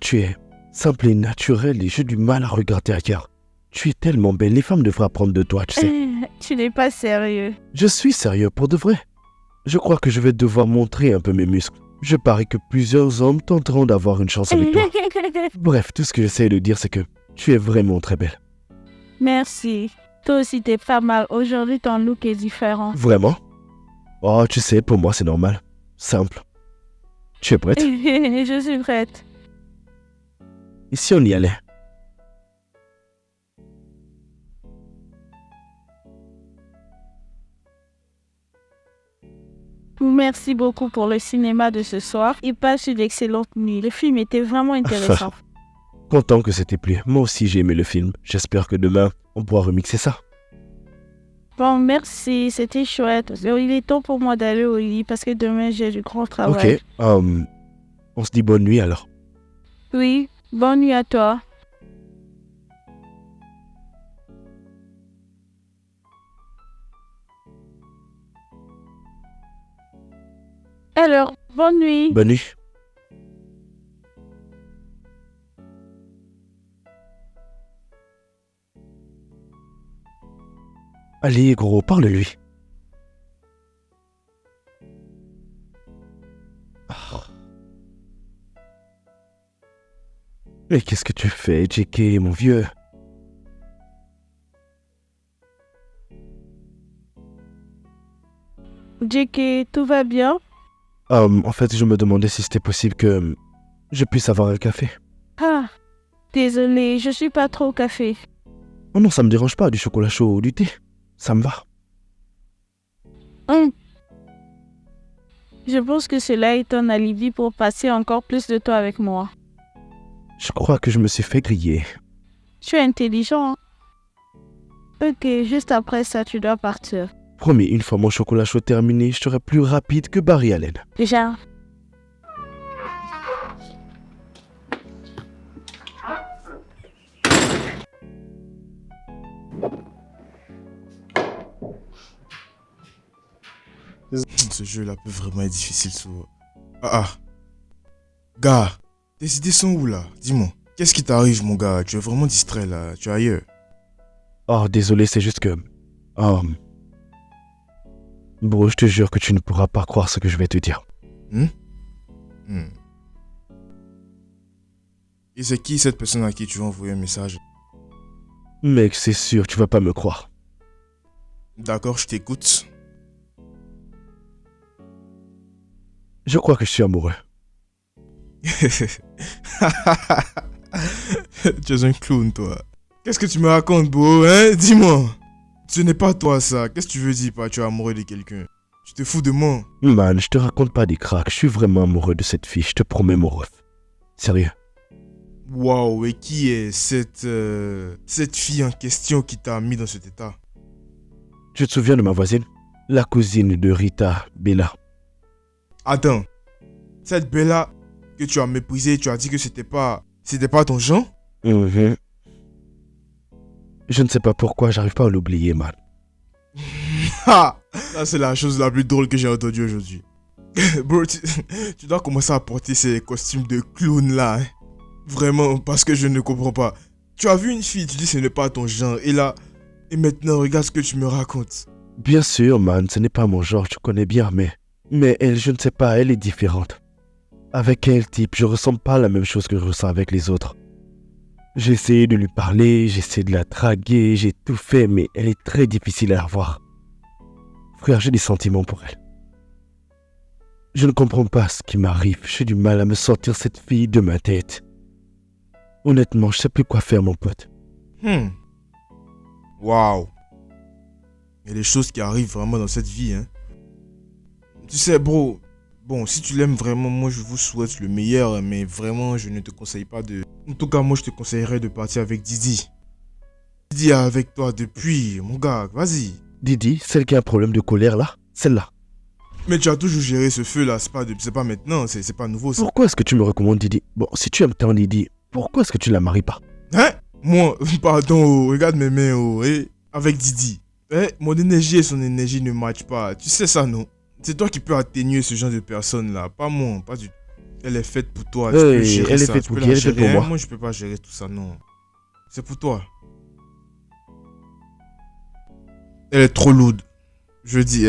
tu es simple et naturelle et j'ai du mal à regarder ailleurs. Tu es tellement belle, les femmes devraient apprendre de toi, tu sais. Tu n'es pas sérieux. Je suis sérieux pour de vrai. Je crois que je vais devoir montrer un peu mes muscles. Je parie que plusieurs hommes tenteront d'avoir une chance avec toi. Bref, tout ce que j'essaie de dire, c'est que tu es vraiment très belle. Merci. Toi aussi, t'es pas mal. Aujourd'hui, ton look est différent. Vraiment? Oh, tu sais, pour moi, c'est normal. Simple. Tu es prête? Je suis prête. Et si on y allait? Merci beaucoup pour le cinéma de ce soir. Il passe une excellente nuit. Le film était vraiment intéressant. Content que c'était plu. Moi aussi, j'ai aimé le film. J'espère que demain, on pourra remixer ça. Bon, merci, c'était chouette. Il est temps pour moi d'aller au lit parce que demain j'ai du grand travail. Ok, on se dit bonne nuit alors. Oui, bonne nuit à toi. Alors, bonne nuit. Bonne nuit. Allez, gros, parle-lui. Ah. Mais qu'est-ce que tu fais, JK, mon vieux? JK, tout va bien? En fait, je me demandais si c'était possible que je puisse avoir un café. Ah, désolé, je suis pas trop au café. Oh non, ça me dérange pas, du chocolat chaud ou du thé. Ça me va. Je pense que cela est un alibi pour passer encore plus de temps avec moi. Je crois que je me suis fait griller. Tu es intelligent, hein? Ok, juste après ça, tu dois partir. Promis, une fois mon chocolat chaud terminé, je serai plus rapide que Barry Allen. Déjà. Ce jeu-là peut vraiment être difficile souvent. Gars, tes idées sont où là? Dis-moi. Qu'est-ce qui t'arrive mon gars? Tu es vraiment distrait là, tu es ailleurs. Oh, désolé, c'est juste que... Bro, je te jure que tu ne pourras pas croire ce que je vais te dire. Et c'est qui cette personne à qui tu vas envoyer un message? Mec, c'est sûr, tu vas pas me croire. D'accord, je t'écoute. Je crois que je suis amoureux. Tu es un clown, toi. Qu'est-ce que tu me racontes, bro, hein? Dis-moi. Ce n'est pas toi, ça. Qu'est-ce que tu veux dire par tu es amoureux de quelqu'un? Tu te fous de moi? Man, je te raconte pas des cracks. Je suis vraiment amoureux de cette fille. Je te promets, mon ref. Sérieux. Waouh, et qui est cette fille en question qui t'a mis dans cet état? Tu te souviens de ma voisine? La cousine de Rita, Bella. Attends. Cette Bella que tu as méprisée, tu as dit que c'était pas ton genre? Je ne sais pas pourquoi, j'arrive pas à l'oublier, man. Ça, c'est la chose la plus drôle que j'ai entendue aujourd'hui. Bro, tu dois commencer à porter ces costumes de clown là. Hein. Vraiment, parce que je ne comprends pas. Tu as vu une fille, tu dis que ce n'est pas ton genre. Et là, et maintenant, regarde ce que tu me racontes. Bien sûr, man, ce n'est pas mon genre, tu connais bien, mais elle, je ne sais pas, elle est différente. Avec elle, type, je ressens pas la même chose que je ressens avec les autres. J'ai essayé de lui parler, j'ai essayé de la draguer, j'ai tout fait, mais elle est très difficile à revoir. Frère, j'ai des sentiments pour elle. Je ne comprends pas ce qui m'arrive, j'ai du mal à me sortir cette fille de ma tête. Honnêtement, je sais plus quoi faire, mon pote. Waouh. Il y a des choses qui arrivent vraiment dans cette vie, hein. Tu sais, bro, bon, si tu l'aimes vraiment, moi je vous souhaite le meilleur, mais vraiment, je ne te conseille pas de... En tout cas, moi je te conseillerais de partir avec Didi. Didi est avec toi depuis, mon gars, vas-y. Didi, celle qui a un problème de colère là, celle-là. Mais tu as toujours géré ce feu là, c'est pas maintenant, c'est pas nouveau ça. Pourquoi est-ce que tu me recommandes Didi? Bon, si tu aimes tant Didi, pourquoi est-ce que tu la maries pas? Hein? Moi, pardon, oh, regarde mes mains, oh, avec Didi. Mon énergie et son énergie ne matchent pas, tu sais ça non? C'est toi qui peux atténuer ce genre de personne là, pas moi, pas du tout. Elle est faite pour toi, tu peux gérer elle ça. est faite Tu pour peux qui? la Elle est faite gérer, pour moi. Moi je peux pas gérer tout ça, non. C'est pour toi. Elle est trop lourde. Je dis...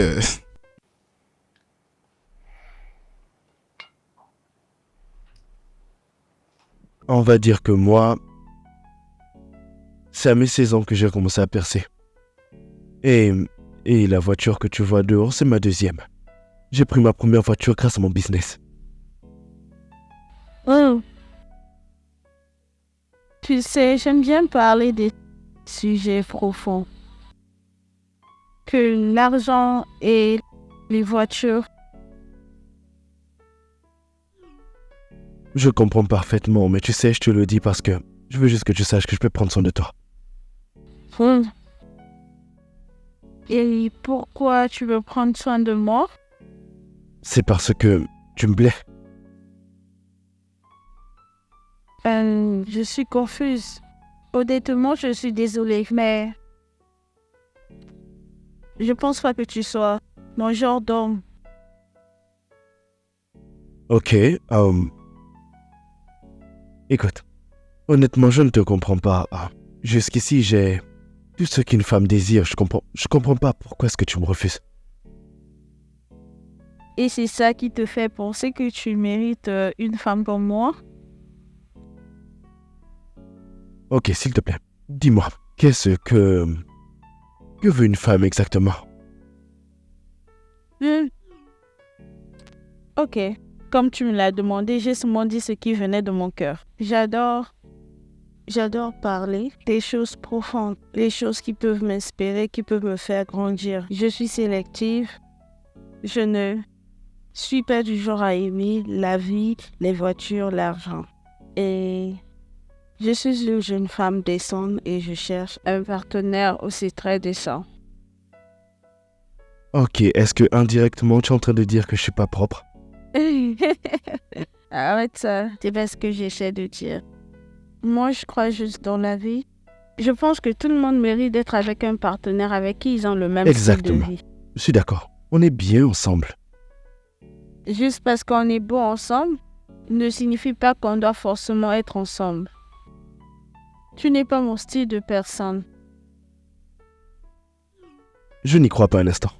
On va dire que moi, c'est à mes 16 ans que j'ai commencé à percer. Et la voiture que tu vois dehors, c'est ma deuxième. J'ai pris ma première voiture grâce à mon business. Oh. Tu sais, j'aime bien parler des sujets profonds. Que l'argent et les voitures Je comprends parfaitement, mais tu sais, je te le dis parce que je veux juste que tu saches que je peux prendre soin de toi. Hmm. Et pourquoi tu veux prendre soin de moi? C'est parce que tu me plais. Je suis confuse. Honnêtement, je suis désolée, mais je pense pas que tu sois mon genre d'homme. Ok, écoute, honnêtement, je ne te comprends pas. Jusqu'ici, j'ai tout ce qu'une femme désire. Je comprends pas pourquoi est-ce que tu me refuses. Et c'est ça qui te fait penser que tu mérites une femme comme moi? Ok, s'il te plaît, dis-moi, qu'est-ce que veut une femme exactement? Hmm. Ok, comme tu me l'as demandé, j'ai seulement dit ce qui venait de mon cœur. J'adore parler des choses profondes, les choses qui peuvent m'inspirer, qui peuvent me faire grandir. Je suis sélective. Je ne suis pas du genre à aimer la vie, les voitures, l'argent. Et je suis une jeune femme décente et je cherche un partenaire aussi très décent. Ok, est-ce que indirectement tu es en train de dire que je suis pas propre? Arrête ça, c'est pas ce que j'essaie de dire. Moi, je crois juste dans la vie. Je pense que tout le monde mérite d'être avec un partenaire avec qui ils ont le même style de Exactement. vie. Je suis d'accord. On est bien ensemble. Juste parce qu'on est beau ensemble ne signifie pas qu'on doit forcément être ensemble. Tu n'es pas mon style de personne. Je n'y crois pas un instant.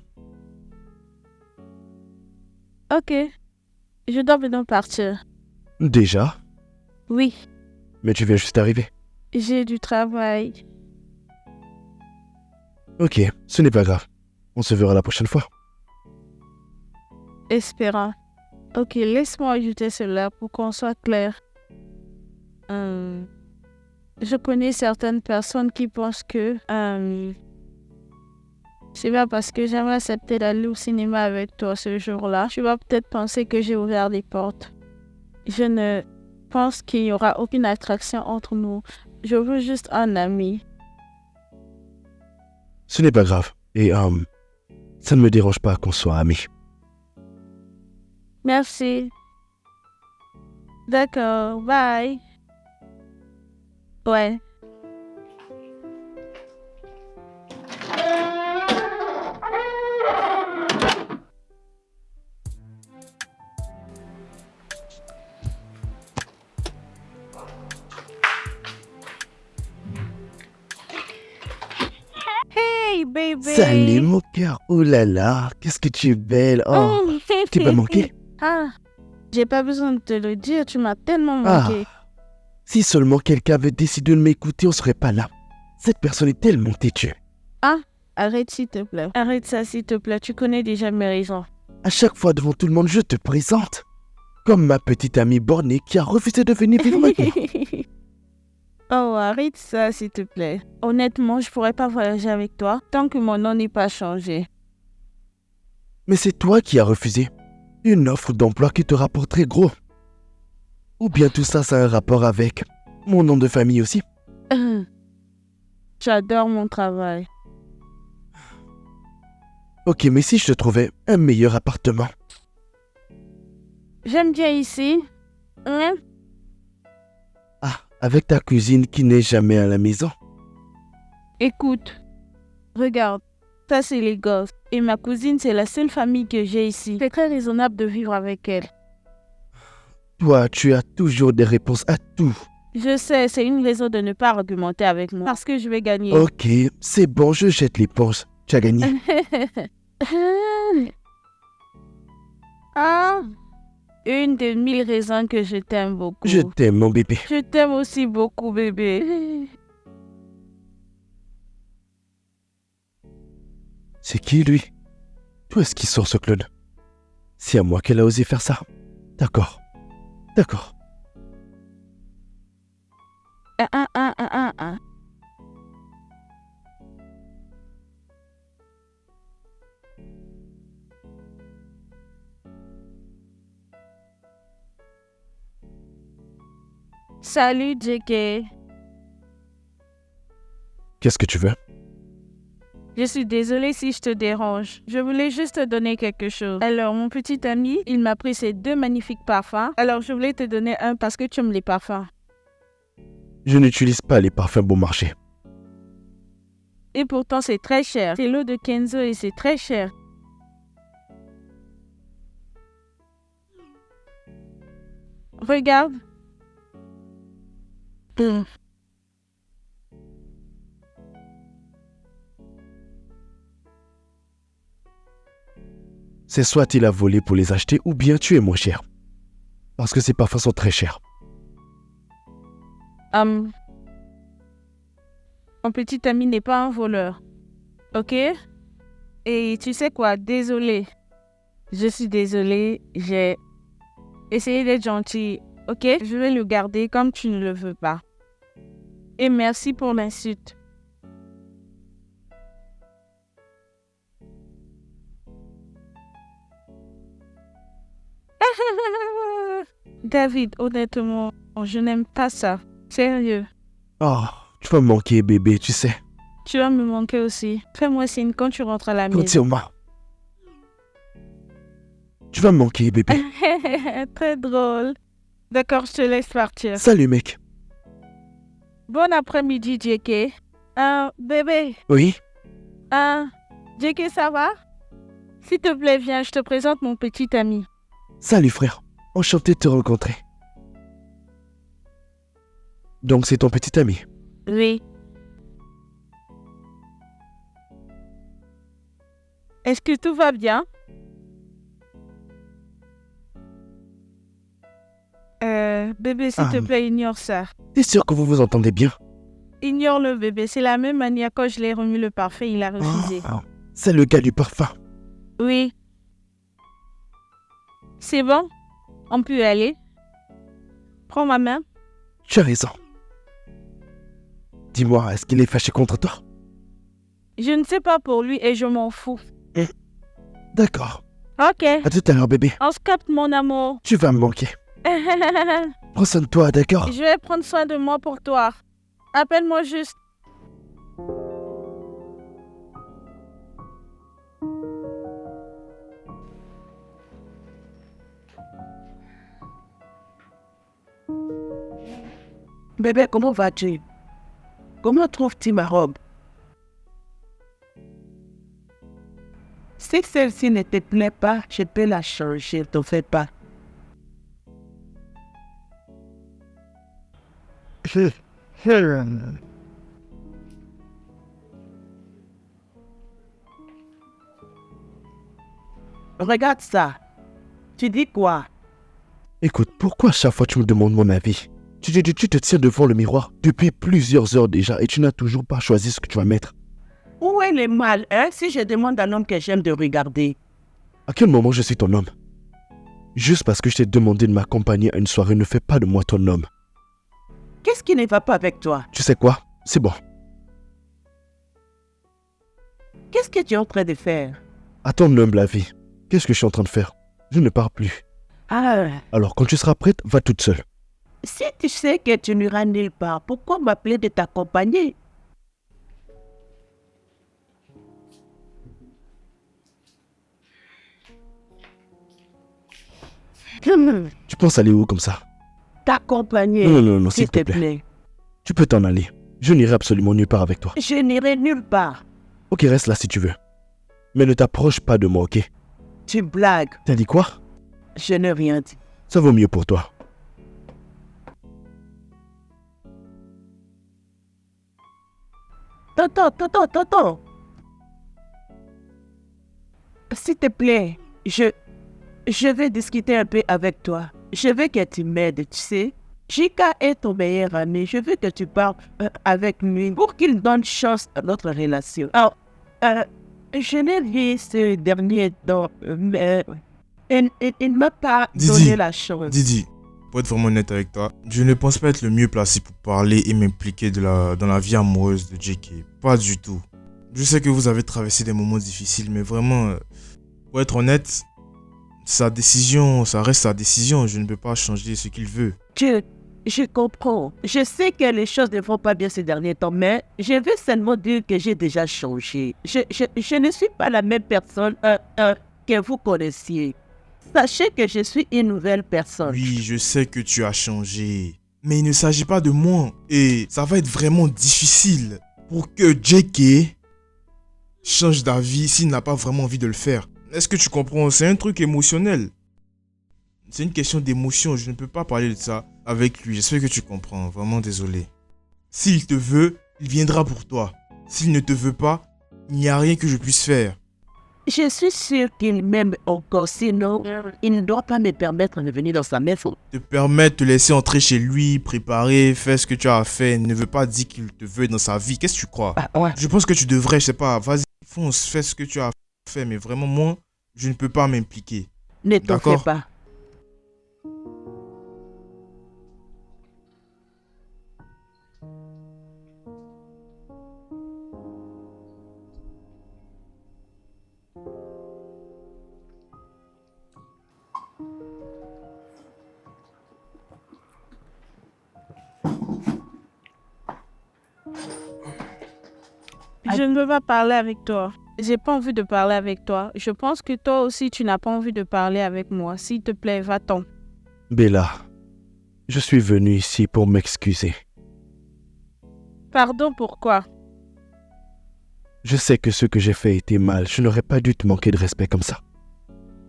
Ok, je dois maintenant partir. Déjà? Oui, Mais tu viens juste d'arriver. j'ai du travail. Ok, ce n'est pas grave. On se verra la prochaine fois. Espérant. Ok, laisse-moi ajouter cela pour qu'on soit clair. Je connais certaines personnes qui pensent que c'est pas parce que j'aimerais accepter d'aller au cinéma avec toi ce jour-là. Tu vas peut-être penser que j'ai ouvert des portes. Je ne pense qu'il n'y aura aucune attraction entre nous. Je veux juste un ami. Ce n'est pas grave. Et ça ne me dérange pas qu'on soit amis. Merci. D'accord, bye. Ouais. Hey, baby. Salut mon cœur. Oh là là, qu'est-ce que tu es belle. Oh, tu m'as manqué? Ah, j'ai pas besoin de te le dire, tu m'as tellement manqué. Si seulement quelqu'un avait décidé de m'écouter, on serait pas là. Cette personne est tellement têtue. Arrête s'il te plaît. Arrête ça s'il te plaît, tu connais déjà mes raisons. À chaque fois devant tout le monde, je te présente. Comme ma petite amie bornée qui a refusé de venir vivre avec nous. Oh, arrête ça s'il te plaît. Honnêtement, je pourrais pas voyager avec toi tant que mon nom n'est pas changé. Mais c'est toi qui as refusé. Une offre d'emploi qui te rapporterait gros. Ou bien tout ça, ça a un rapport avec mon nom de famille aussi. J'adore mon travail. Ok, mais si je te trouvais un meilleur appartement? J'aime bien ici. Hein? Avec ta cuisine qui n'est jamais à la maison. Écoute, regarde, ça c'est les gosses. Et ma cousine, c'est la seule famille que j'ai ici. C'est très raisonnable de vivre avec elle. Toi, tu as toujours des réponses à tout. Je sais, c'est une raison de ne pas argumenter avec moi. Parce que je vais gagner. Ok, c'est bon, je jette l'éponge. Tu as gagné. Une des 1000 raisons que je t'aime beaucoup. Je t'aime, mon bébé. Je t'aime aussi beaucoup, bébé. C'est qui, lui? D'où est-ce qu'il sort ce clone? C'est à moi qu'elle a osé faire ça. D'accord. D'accord. Salut, JK. Qu'est-ce que tu veux? Je suis désolée si je te dérange. Je voulais juste te donner quelque chose. Alors, mon petit ami, il m'a pris ces 2 magnifiques parfums. Alors, je voulais te donner un parce que tu aimes les parfums. Je n'utilise pas les parfums bon marché. Et pourtant, c'est très cher. C'est l'eau de Kenzo et c'est très cher. Regarde. C'est soit il a volé pour les acheter ou bien tu es moins cher. Parce que ces parfums sont très chers. Mon petit ami n'est pas un voleur. Ok? Et tu sais quoi? Désolée. Je suis désolée. J'ai essayé d'être gentille. Ok? Je vais le garder comme tu ne le veux pas. Et merci pour l'insulte. David, honnêtement, je n'aime pas ça. Sérieux. Oh, tu vas me manquer, bébé, tu sais. Tu vas me manquer aussi. Fais-moi signe quand tu rentres à la Compte maison. sur moi. Tu vas me manquer, bébé. Très drôle. D'accord, je te laisse partir. Salut, mec. Bon après-midi, JK. Bébé. Oui? JK, ça va? S'il te plaît, viens, je te présente mon petit ami. Salut, frère. Enchanté de te rencontrer. Donc, c'est ton petit ami? Oui. Est-ce que tout va bien? Bébé, s'il te plaît, ignore ça. T'es sûr que vous vous entendez bien? Ignore le bébé. C'est la même manière quand je l'ai remis le parfait, il a refusé. Oh, c'est le gars du parfum. Oui. C'est bon? On peut y aller? Prends ma main. Tu as raison. Dis-moi, est-ce qu'il est fâché contre toi? Je ne sais pas pour lui et je m'en fous. D'accord. Ok. À tout à l'heure, bébé. On se capte, mon amour. Tu vas me manquer. Prends soin de toi, d'accord? Je vais prendre soin de moi pour toi. Appelle-moi juste. Bébé, comment vas-tu? Comment trouves-tu ma robe? Si celle-ci ne te plaît pas, je peux la changer, t'en fais pas. Regarde ça. Tu dis quoi? Écoute, pourquoi à chaque fois tu me demandes mon avis? Tu te tiens devant le miroir depuis plusieurs heures déjà et tu n'as toujours pas choisi ce que tu vas mettre. Où est le mal, hein, si je demande à un homme que j'aime de regarder? À quel moment je suis ton homme? Juste parce que je t'ai demandé de m'accompagner à une soirée ne fais pas de moi ton homme. Qu'est-ce qui ne va pas avec toi? Tu sais quoi? C'est bon. Qu'est-ce que tu es en train de faire? À ton humble avis, qu'est-ce que je suis en train de faire? Je ne pars plus. Ah, Alors quand tu seras prête, va toute seule. si tu sais que tu n'iras nulle part, pourquoi m'appeler de t'accompagner? Tu penses aller où comme ça? T'accompagner, Non, s'il te plaît. Tu peux t'en aller. Je n'irai absolument nulle part avec toi. Je n'irai nulle part. Ok, reste là si tu veux. Mais ne t'approche pas de moi, ok? Tu blagues. T'as dit quoi? Je n'ai rien dit. Ça vaut mieux pour toi. Tonton. S'il te plaît, je vais discuter un peu avec toi. Je veux que tu m'aides, tu sais. Jika est ton meilleur ami. Je veux que tu parles avec lui pour qu'il donne chance à notre relation. Alors, je l'ai vu ce dernier temps, mais il ne m'a pas donné la chance. Didi, pour être vraiment honnête avec toi, je ne pense pas être le mieux placé pour parler et m'impliquer dans la vie amoureuse de JK. Pas du tout. Je sais que vous avez traversé des moments difficiles, mais vraiment, pour être honnête, sa décision, ça reste sa décision. Je ne peux pas changer ce qu'il veut. Je comprends. Je sais que les choses ne vont pas bien ces derniers temps, mais je veux seulement dire que j'ai déjà changé. Je ne suis pas la même personne que vous connaissiez. Sachez que je suis une nouvelle personne. Oui, je sais que tu as changé. Mais il ne s'agit pas de moi. Et ça va être vraiment difficile pour que JK change d'avis s'il n'a pas vraiment envie de le faire. Est-ce que tu comprends? C'est un truc émotionnel. C'est une question d'émotion. Je ne peux pas parler de ça avec lui. J'espère que tu comprends. Vraiment désolé. S'il te veut, il viendra pour toi. S'il ne te veut pas, il n'y a rien que je puisse faire. Je suis sûre qu'il m'aime encore, sinon il ne doit pas me permettre de venir dans sa maison. Te permettre de te laisser entrer chez lui, préparer, faire ce que tu as à faire, ne veut pas dire qu'il te veut dans sa vie. Qu'est-ce que tu crois? Ouais. Je pense que tu devrais, je sais pas, vas-y, fonce, fais ce que tu as à faire. Mais vraiment, moi, je ne peux pas m'impliquer. Ne t'en fais D'accord. pas. Je ne veux pas parler avec toi. J'ai pas envie de parler avec toi. Je pense que toi aussi, tu n'as pas envie de parler avec moi. S'il te plaît, va-t'en. Bella, je suis venu ici pour m'excuser. Pardon, pourquoi? Je sais que ce que j'ai fait était mal. Je n'aurais pas dû te manquer de respect comme ça.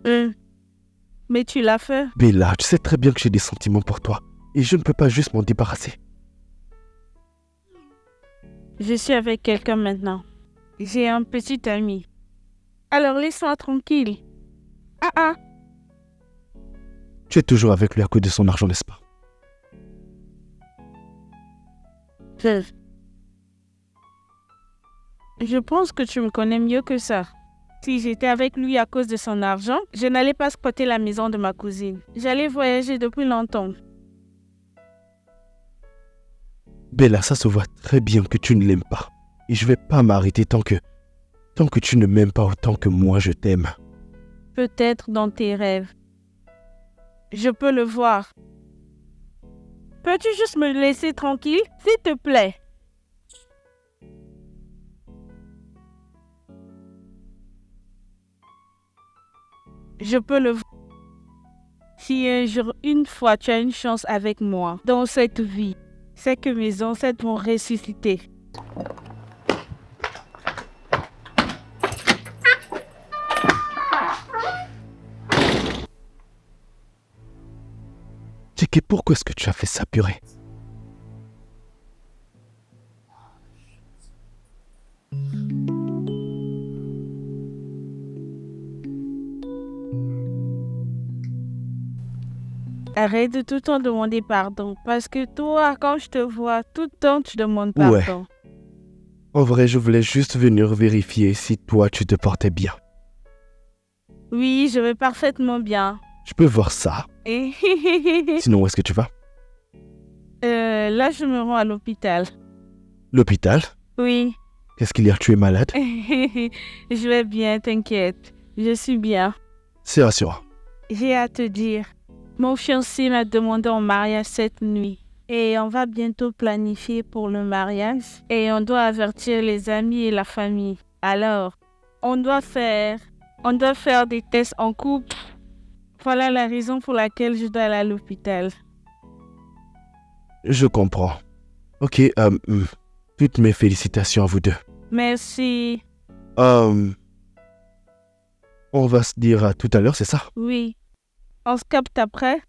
Mais tu l'as fait. Bella, tu sais très bien que j'ai des sentiments pour toi. Et je ne peux pas juste m'en débarrasser. Je suis avec quelqu'un maintenant. J'ai un petit ami. Alors laisse-moi tranquille. Ah. Tu es toujours avec lui à cause de son argent, n'est-ce pas? Je pense que tu me connais mieux que ça. Si j'étais avec lui à cause de son argent, je n'allais pas squatter la maison de ma cousine. J'allais voyager depuis longtemps. Bella, ça se voit très bien que tu ne l'aimes pas. Et je vais pas m'arrêter tant que tu ne m'aimes pas autant que moi je t'aime. Peut-être dans tes rêves. Je peux le voir. Peux-tu juste me laisser tranquille, s'il te plaît? Je peux le voir. Si un jour, une fois, tu as une chance avec moi dans cette vie, c'est que mes ancêtres vont ressusciter. JK, pourquoi est-ce que tu as fait ça, purée? Arrête de tout le temps demander pardon. Parce que toi, quand je te vois, tout le temps, tu demandes pardon. Ouais. En vrai, je voulais juste venir vérifier si toi, tu te portais bien. Oui, je vais parfaitement bien. Je peux voir ça. Et Sinon, où est-ce que tu vas? là, je me rends à l'hôpital. L'hôpital? Oui. Qu'est-ce qu'il y a? Tu es malade? Je vais bien, t'inquiète. Je suis bien. C'est rassurant. J'ai à te dire. Mon fiancé m'a demandé en mariage cette nuit. Et on va bientôt planifier pour le mariage. Et on doit avertir les amis et la famille. Alors, on doit faire des tests en couple. Voilà la raison pour laquelle je dois aller à l'hôpital. Je comprends. Ok, toutes mes félicitations à vous deux. Merci. On va se dire à tout à l'heure, c'est ça? Oui. On se capte après.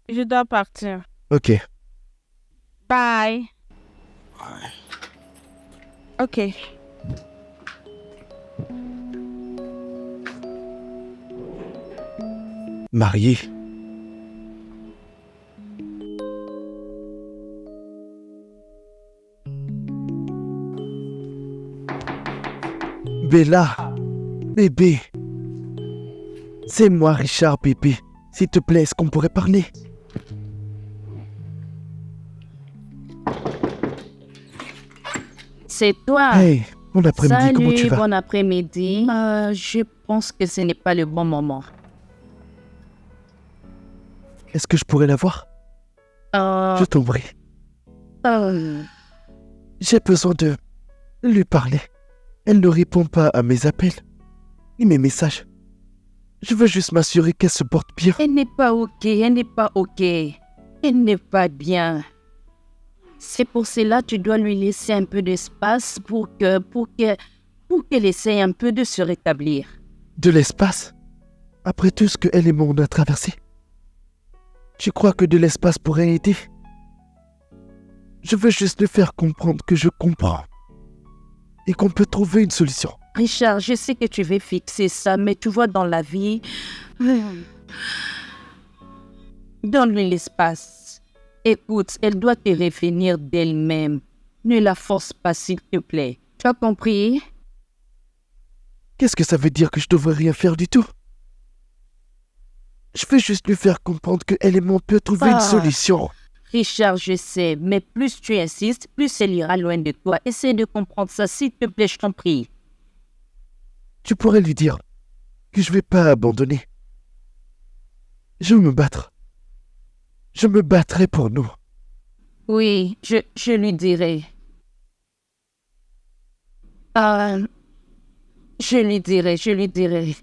Je dois partir. Ok. Bye. Ok. Marié. Bella, bébé. C'est moi, Richard, bébé. S'il te plaît, est-ce qu'on pourrait parler? C'est toi. Hey, bon après-midi, comment tu Salut, vas? bon après-midi. Je pense que ce n'est pas le bon moment. Est-ce que je pourrais la voir? Je t'en prie. euh, J'ai besoin de lui parler. Elle ne répond pas à mes appels, ni mes messages. Je veux juste m'assurer qu'elle se porte bien. Elle n'est pas OK, elle n'est pas OK. Elle n'est pas bien. C'est pour cela que tu dois lui laisser un peu d'espace pour qu'elle essaie un peu de se rétablir. De l'espace? Après tout ce qu'elle et moi on a traversé? Tu crois que de l'espace pourrait aider? Je veux juste lui faire comprendre que je comprends. Et qu'on peut trouver une solution. Richard, je sais que tu veux fixer ça, mais tu vois dans la vie, donne-lui l'espace. Écoute, elle doit te revenir d'elle-même. Ne la force pas, s'il te plaît. Tu as compris? Qu'est-ce que ça veut dire que je devrais rien faire du tout? Je veux juste lui faire comprendre qu'elle et moi on peut trouver une solution. Richard, je sais, mais plus tu insistes, plus elle ira loin de toi. Essaie de comprendre ça, s'il te plaît, je t'en prie. Tu pourrais lui dire que je vais pas abandonner. Je veux me battre. Je me battrai pour nous. Oui, je lui dirai. Je lui dirai.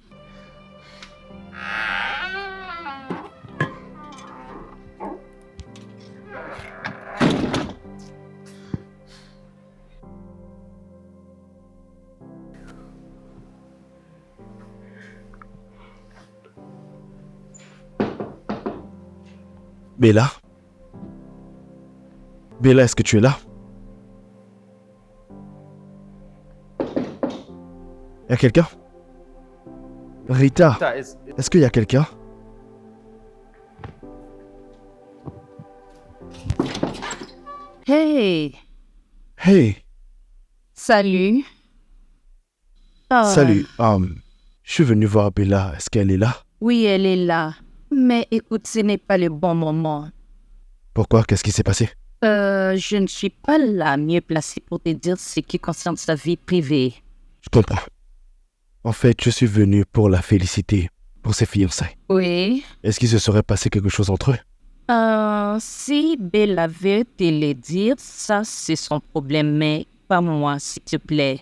Bella? Bella, est-ce que tu es là? Y a quelqu'un? Rita, est-ce qu'il y a quelqu'un? Hey, Hey, salut. salut. Je suis venu voir Bella. Est-ce qu'elle est là? Oui, elle est là. Mais écoute, ce n'est pas le bon moment. Pourquoi? Qu'est-ce qui s'est passé? Je ne suis pas la mieux placée pour te dire ce qui concerne sa vie privée. Je comprends. En fait, je suis venu pour la féliciter pour ses fiançailles. Oui. Est-ce qu'il se serait passé quelque chose entre eux? Si Bella veut te le dire, ça c'est son problème, mais pas moi, s'il te plaît.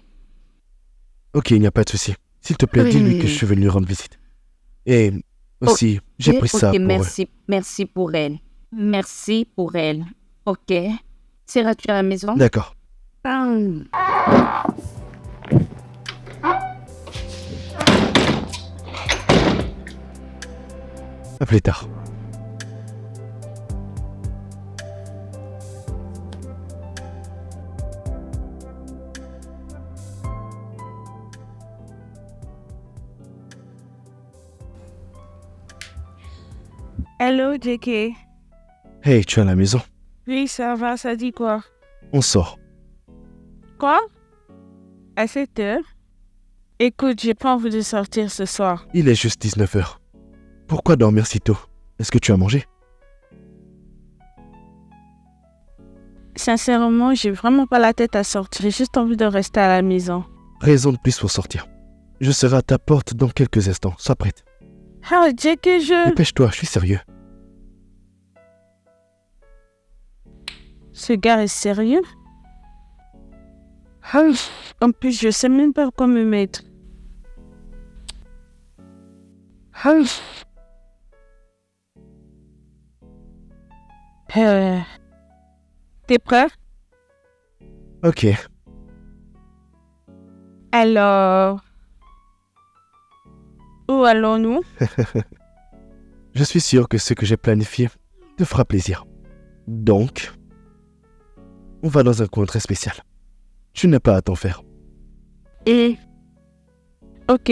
Ok, il n'y a pas de souci. S'il te plaît, dis-lui que je suis venu rendre visite. Et aussi, j'ai pris ça pour merci pour elle. Merci pour elle. Ok. Seras-tu à la maison? D'accord. À plus tard. Hello, JK. Hey, tu es à la maison? Oui, ça va, ça dit quoi? On sort. Quoi? À 7 heures? Écoute, j'ai pas envie de sortir ce soir. Il est juste 19h. Pourquoi dormir si tôt? Est-ce que tu as mangé? Sincèrement, j'ai vraiment pas la tête à sortir. J'ai juste envie de rester à la maison. Raison de plus pour sortir. Je serai à ta porte dans quelques instants. Sois prête. Ah, JK, Dépêche-toi, je suis sérieux. Ce gars est sérieux? Ah, en plus, je sais même pas quoi me mettre. Ah. T'es prêt? Ok. Alors... Où allons-nous? Je suis sûr que ce que j'ai planifié te fera plaisir. Donc, on va dans un coin très spécial. Tu n'as pas à t'en faire. Ok.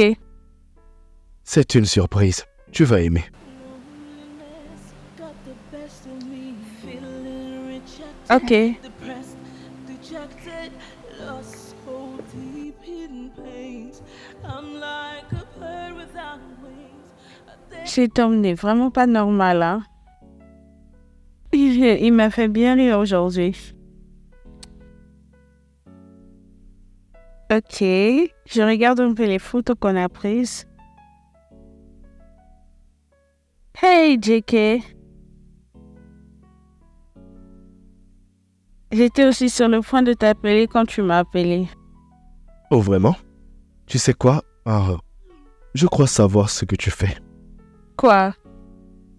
C'est une surprise. Tu vas aimer. Ok. Cet homme n'est vraiment pas normal, hein? Il m'a fait bien rire aujourd'hui. Ok, je regarde un peu les photos qu'on a prises. Hey, JK. J'étais aussi sur le point de t'appeler quand tu m'as appelé. Oh, vraiment? Tu sais quoi? Je crois savoir ce que tu fais. Quoi?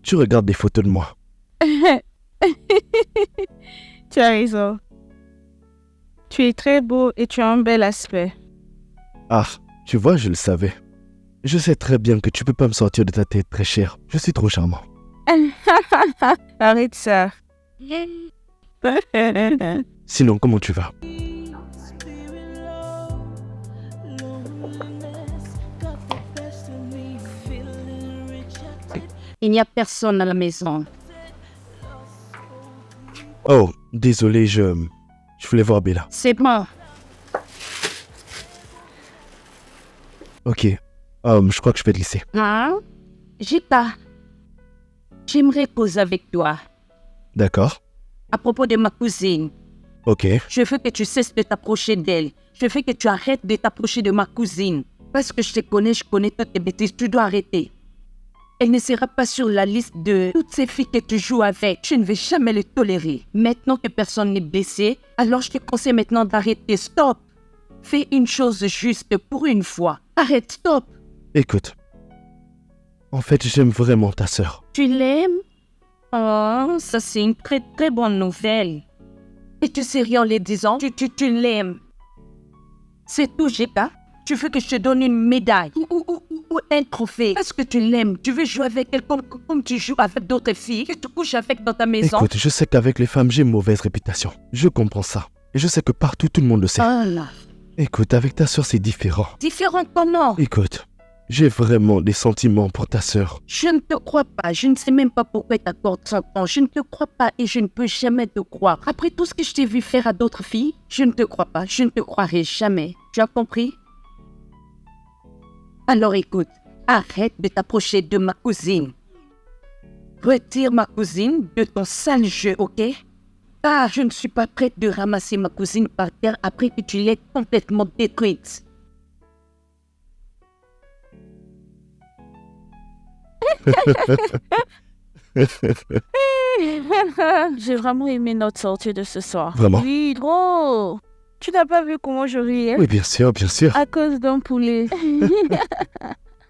Tu regardes des photos de moi. Tu as raison. Tu es très beau et tu as un bel aspect. Ah, tu vois, je le savais. Je sais très bien que tu peux pas me sortir de ta tête, très cher. Je suis trop charmant. Arrête ça. Sinon, comment tu vas? Il n'y a personne à la maison. Oh, désolé, je voulais voir Bella. C'est bon. Ok, je crois que je vais te laisser. Hein? Gita, j'aimerais causer avec toi D'accord? à propos de ma cousine. Ok. Je veux que tu cesses de t'approcher d'elle. Je veux que tu arrêtes de t'approcher de ma cousine. Parce que je te connais, je connais toutes tes bêtises. Tu dois arrêter. Elle ne sera pas sur la liste de toutes ces filles que tu joues avec. Je ne vais jamais le tolérer. Maintenant que personne n'est blessé, alors je te conseille maintenant d'arrêter. Stop. Fais une chose juste pour une fois. Arrête, stop. Écoute, en fait, j'aime vraiment ta sœur. Tu l'aimes? Oh, ça c'est une très très bonne nouvelle. Et tu sais rien en les disant, tu l'aimes. C'est tout, Gita. Tu veux que je te donne une médaille ou un trophée. Est-ce que tu l'aimes? Tu veux jouer avec elle comme tu joues avec d'autres filles que tu couches avec dans ta maison? Écoute, je sais qu'avec les femmes, j'ai une mauvaise réputation. Je comprends ça. Et je sais que partout, tout le monde le sait. Oh là. Écoute, avec ta sœur, c'est différent. Différent comment? Écoute, j'ai vraiment des sentiments pour ta sœur. Je ne te crois pas. Je ne sais même pas pourquoi tu accordes 5 ans. Je ne te crois pas et je ne peux jamais te croire. Après tout ce que je t'ai vu faire à d'autres filles, je ne te crois pas. Je ne te croirai jamais. Tu as compris? Alors écoute, arrête de t'approcher de ma cousine. Retire ma cousine de ton sale jeu, ok? Ah, je ne suis pas prête de ramasser ma cousine par terre après que tu l'aies complètement détruite. J'ai vraiment aimé notre sortie de ce soir. Vraiment? Oui, trop. Tu n'as pas vu comment je riais? Oui, bien sûr, bien sûr. À cause d'un poulet.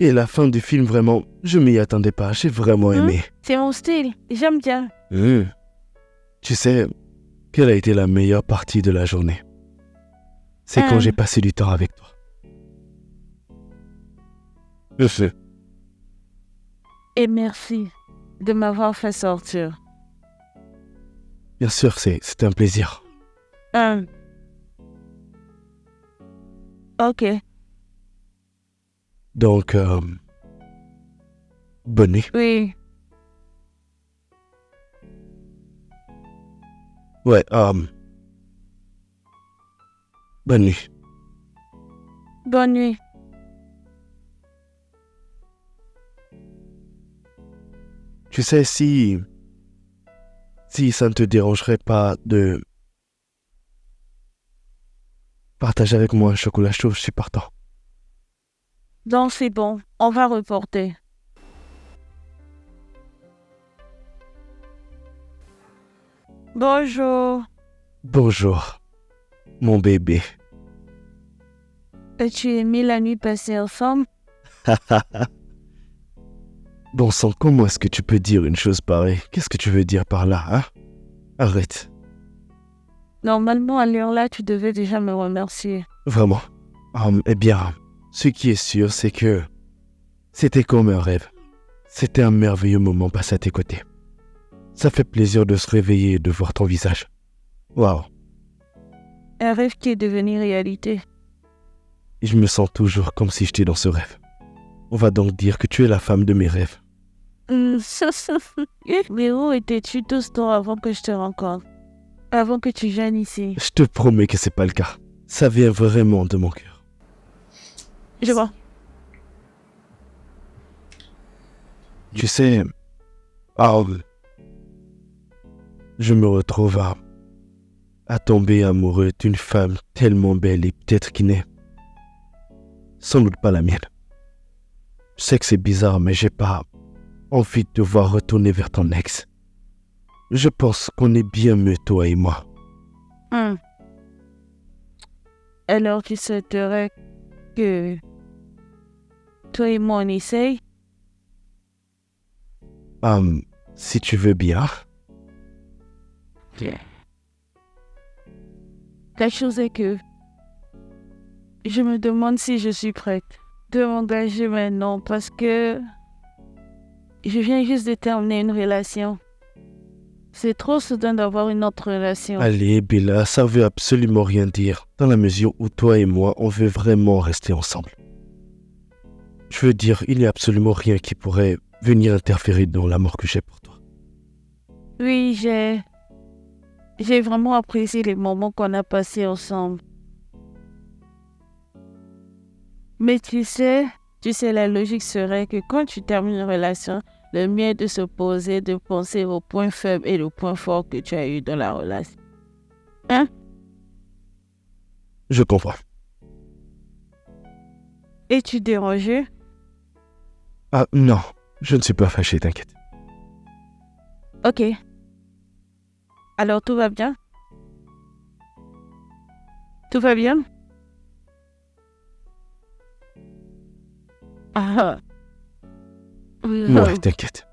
Et la fin du film, vraiment, je m'y attendais pas. J'ai vraiment aimé. C'est mon style. J'aime bien. Tu sais, quelle a été la meilleure partie de la journée? C'est quand j'ai passé du temps avec toi. Je sais. Et merci de m'avoir fait sortir. Bien sûr, c'est un plaisir. Ok. Donc, bonne nuit. Oui. Ouais, bonne nuit. Bonne nuit. Tu sais, si ça ne te dérangerait pas de partager avec moi un chocolat chaud, je suis partant. Donc c'est bon. On va reporter. Bonjour. Bonjour, mon bébé. As-tu aimé la nuit passée ensemble? Bon sang, comment est-ce que tu peux dire une chose pareille? Qu'est-ce que tu veux dire par là, hein? Arrête. Normalement, à l'heure-là, tu devais déjà me remercier. Vraiment? Eh bien, ce qui est sûr, c'est que c'était comme un rêve. C'était un merveilleux moment passé à tes côtés. Ça fait plaisir de se réveiller et de voir ton visage. Waouh. Un rêve qui est devenu réalité. Et je me sens toujours comme si j'étais dans ce rêve. On va donc dire que tu es la femme de mes rêves. Mais où étais-tu tout ce temps avant que je te rencontre? Avant que tu viennes ici? Je te promets que c'est pas le cas. Ça vient vraiment de mon cœur. Je vois. Tu sais, je me retrouve à tomber amoureux d'une femme tellement belle et peut-être qui n'est sans doute pas la mienne. Je sais que c'est bizarre, mais j'ai pas envie de te voir retourner vers ton ex. Je pense qu'on est bien mieux, toi et moi. Hmm. Alors tu souhaiterais que toi et moi on essaye? Si tu veux bien. La chose est que je me demande si je suis prête de m'engager maintenant parce que je viens juste de terminer une relation. C'est trop soudain d'avoir une autre relation. Allez, Bella, ça veut absolument rien dire, dans la mesure où toi et moi, on veut vraiment rester ensemble. Je veux dire, il n'y a absolument rien qui pourrait venir interférer dans l'amour que j'ai pour toi. Oui, j'ai vraiment apprécié les moments qu'on a passés ensemble. Mais tu sais, la logique serait que quand tu termines une relation, le mieux est de se poser, de penser aux points faibles et aux points forts que tu as eu dans la relation. Hein? Je comprends. Es-tu dérangé? Ah non, je ne suis pas fâché, t'inquiète. Ok. Alors tout va bien? Tout va bien? Ah. Ouais, t'inquiète.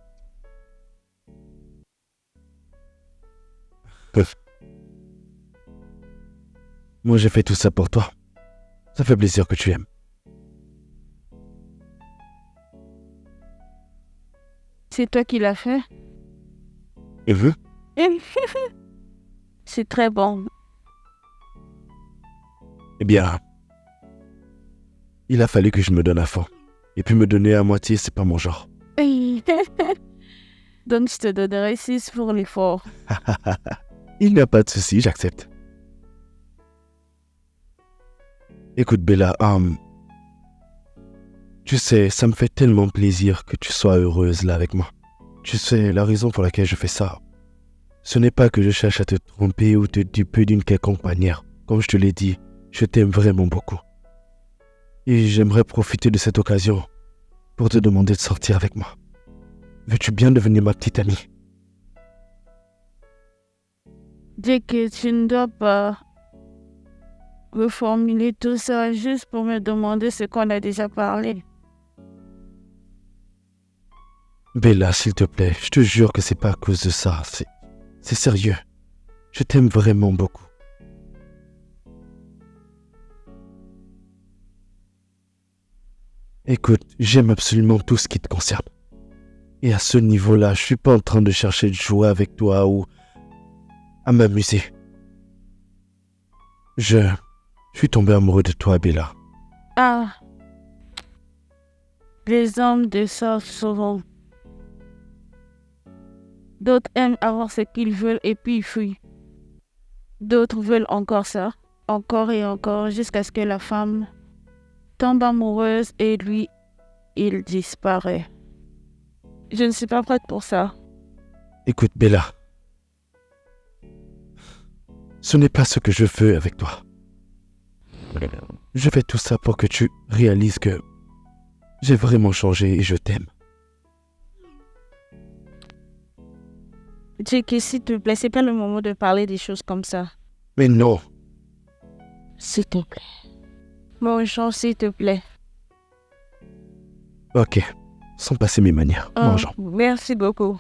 Moi, j'ai fait tout ça pour toi. Ça fait plaisir que tu aimes. C'est toi qui l'as fait? Et vous? C'est très bon. Eh bien, il a fallu que je me donne à fond. Et puis me donner à moitié, c'est pas mon genre. Donc je te donnerai 6 pour l'effort. Il n'y a pas de souci, j'accepte. Écoute Bella, tu sais, ça me fait tellement plaisir que tu sois heureuse là avec moi. Tu sais, la raison pour laquelle je fais ça, ce n'est pas que je cherche à te tromper ou te duper d'une quelconque manière. Comme je te l'ai dit, je t'aime vraiment beaucoup. Et j'aimerais profiter de cette occasion pour te demander de sortir avec moi. Veux-tu bien devenir ma petite amie? Dis que tu ne dois pas reformuler tout ça juste pour me demander ce qu'on a déjà parlé. Bella, s'il te plaît, je te jure que c'est pas à cause de ça. C'est sérieux. Je t'aime vraiment beaucoup. Écoute, j'aime absolument tout ce qui te concerne. Et à ce niveau-là, je suis pas en train de chercher de jouer avec toi ou à m'amuser. Je suis tombé amoureux de toi, Bella. Ah, les hommes de ça souvent. D'autres aiment avoir ce qu'ils veulent et puis ils fuient. D'autres veulent encore ça, encore et encore, jusqu'à ce que la femme tombe amoureuse et lui, il disparaît. Je ne suis pas prête pour ça. Écoute, Bella. Ce n'est pas ce que je veux avec toi. Je fais tout ça pour que tu réalises que j'ai vraiment changé et je t'aime. Jackie, s'il te plaît, c'est pas le moment de parler des choses comme ça. Mais non, S'il te plaît. Mon Jean, s'il te plaît. ok, sans passer mes manières, mangeons. Merci beaucoup.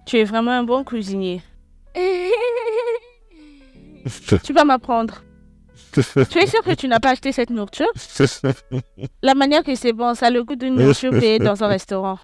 Tu es vraiment un bon cuisinier. Tu vas m'apprendre. Tu es sûr que tu n'as pas acheté cette nourriture? La manière que c'est bon, ça a le goût d'une nourriture payée dans un restaurant.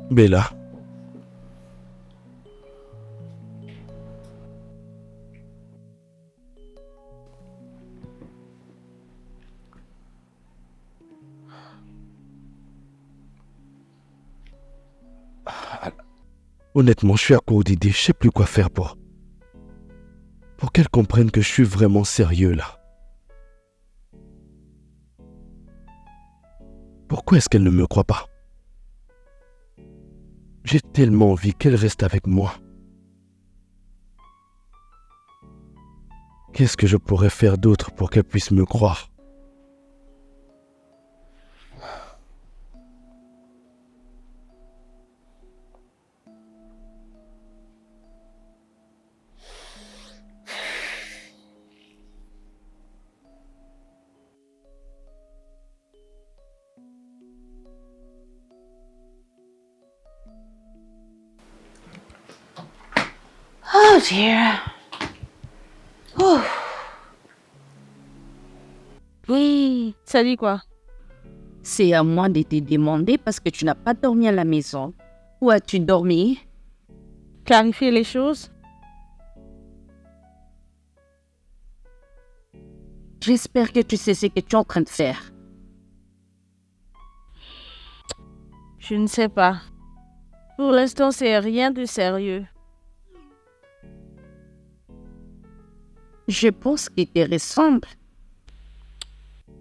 Bella. Honnêtement, je suis à court d'idées, je sais plus quoi faire pour qu'elle comprenne que je suis vraiment sérieux là. Pourquoi est-ce qu'elle ne me croit pas? J'ai tellement envie qu'elle reste avec moi. Qu'est-ce que je pourrais faire d'autre pour qu'elle puisse me croire? Oh dear. Oh. Oui, Ça dit quoi? C'est à moi de te demander parce que tu n'as pas dormi à la maison. Où as-tu dormi? Clarifier les choses? J'espère que tu sais ce que tu es en train de faire. Je ne sais pas. Pour l'instant, c'est rien de sérieux. Je pense qu'il te ressemble.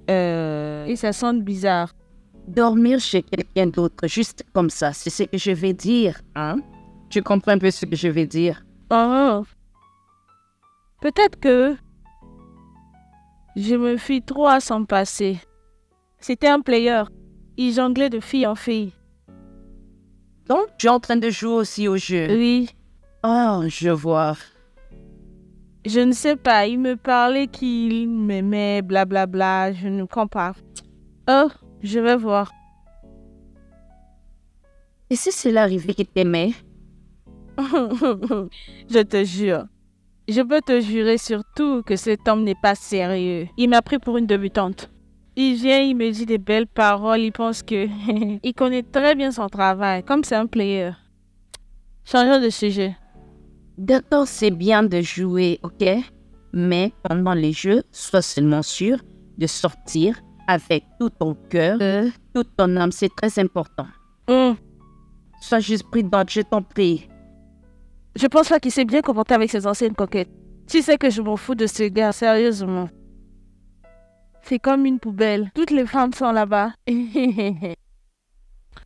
Et ça sonne bizarre. Dormir chez quelqu'un d'autre, juste comme ça, c'est ce que je vais dire, hein? Tu comprends un peu ce que je vais dire? Oh. Peut-être que je me fie trop à son passé. C'était un player. Il jonglait de fille en fille. Donc, tu es en train de jouer aussi au jeu. Oui, Oh, je vois. je ne sais pas. Il me parlait qu'il m'aimait, blablabla. Je ne comprends pas. Oh, je vais voir. Et si c'est l'arrivée qui t'aimait? Je te jure. Je peux te jurer surtout que cet homme n'est pas sérieux. Il m'a pris pour une débutante. Il vient, il me dit des belles paroles, il pense que... il connaît très bien son travail, comme c'est un player. Changeons de sujet. D'accord, c'est bien de jouer, ok? Mais pendant les jeux, sois seulement sûr de sortir avec tout ton cœur, toute ton âme, c'est très important. Sois juste prudente, je t'en prie. Je pense pas qu'il s'est bien comporté avec ses anciennes coquettes. Tu sais que je m'en fous de ce gars, sérieusement. C'est comme une poubelle. Toutes les femmes sont là-bas.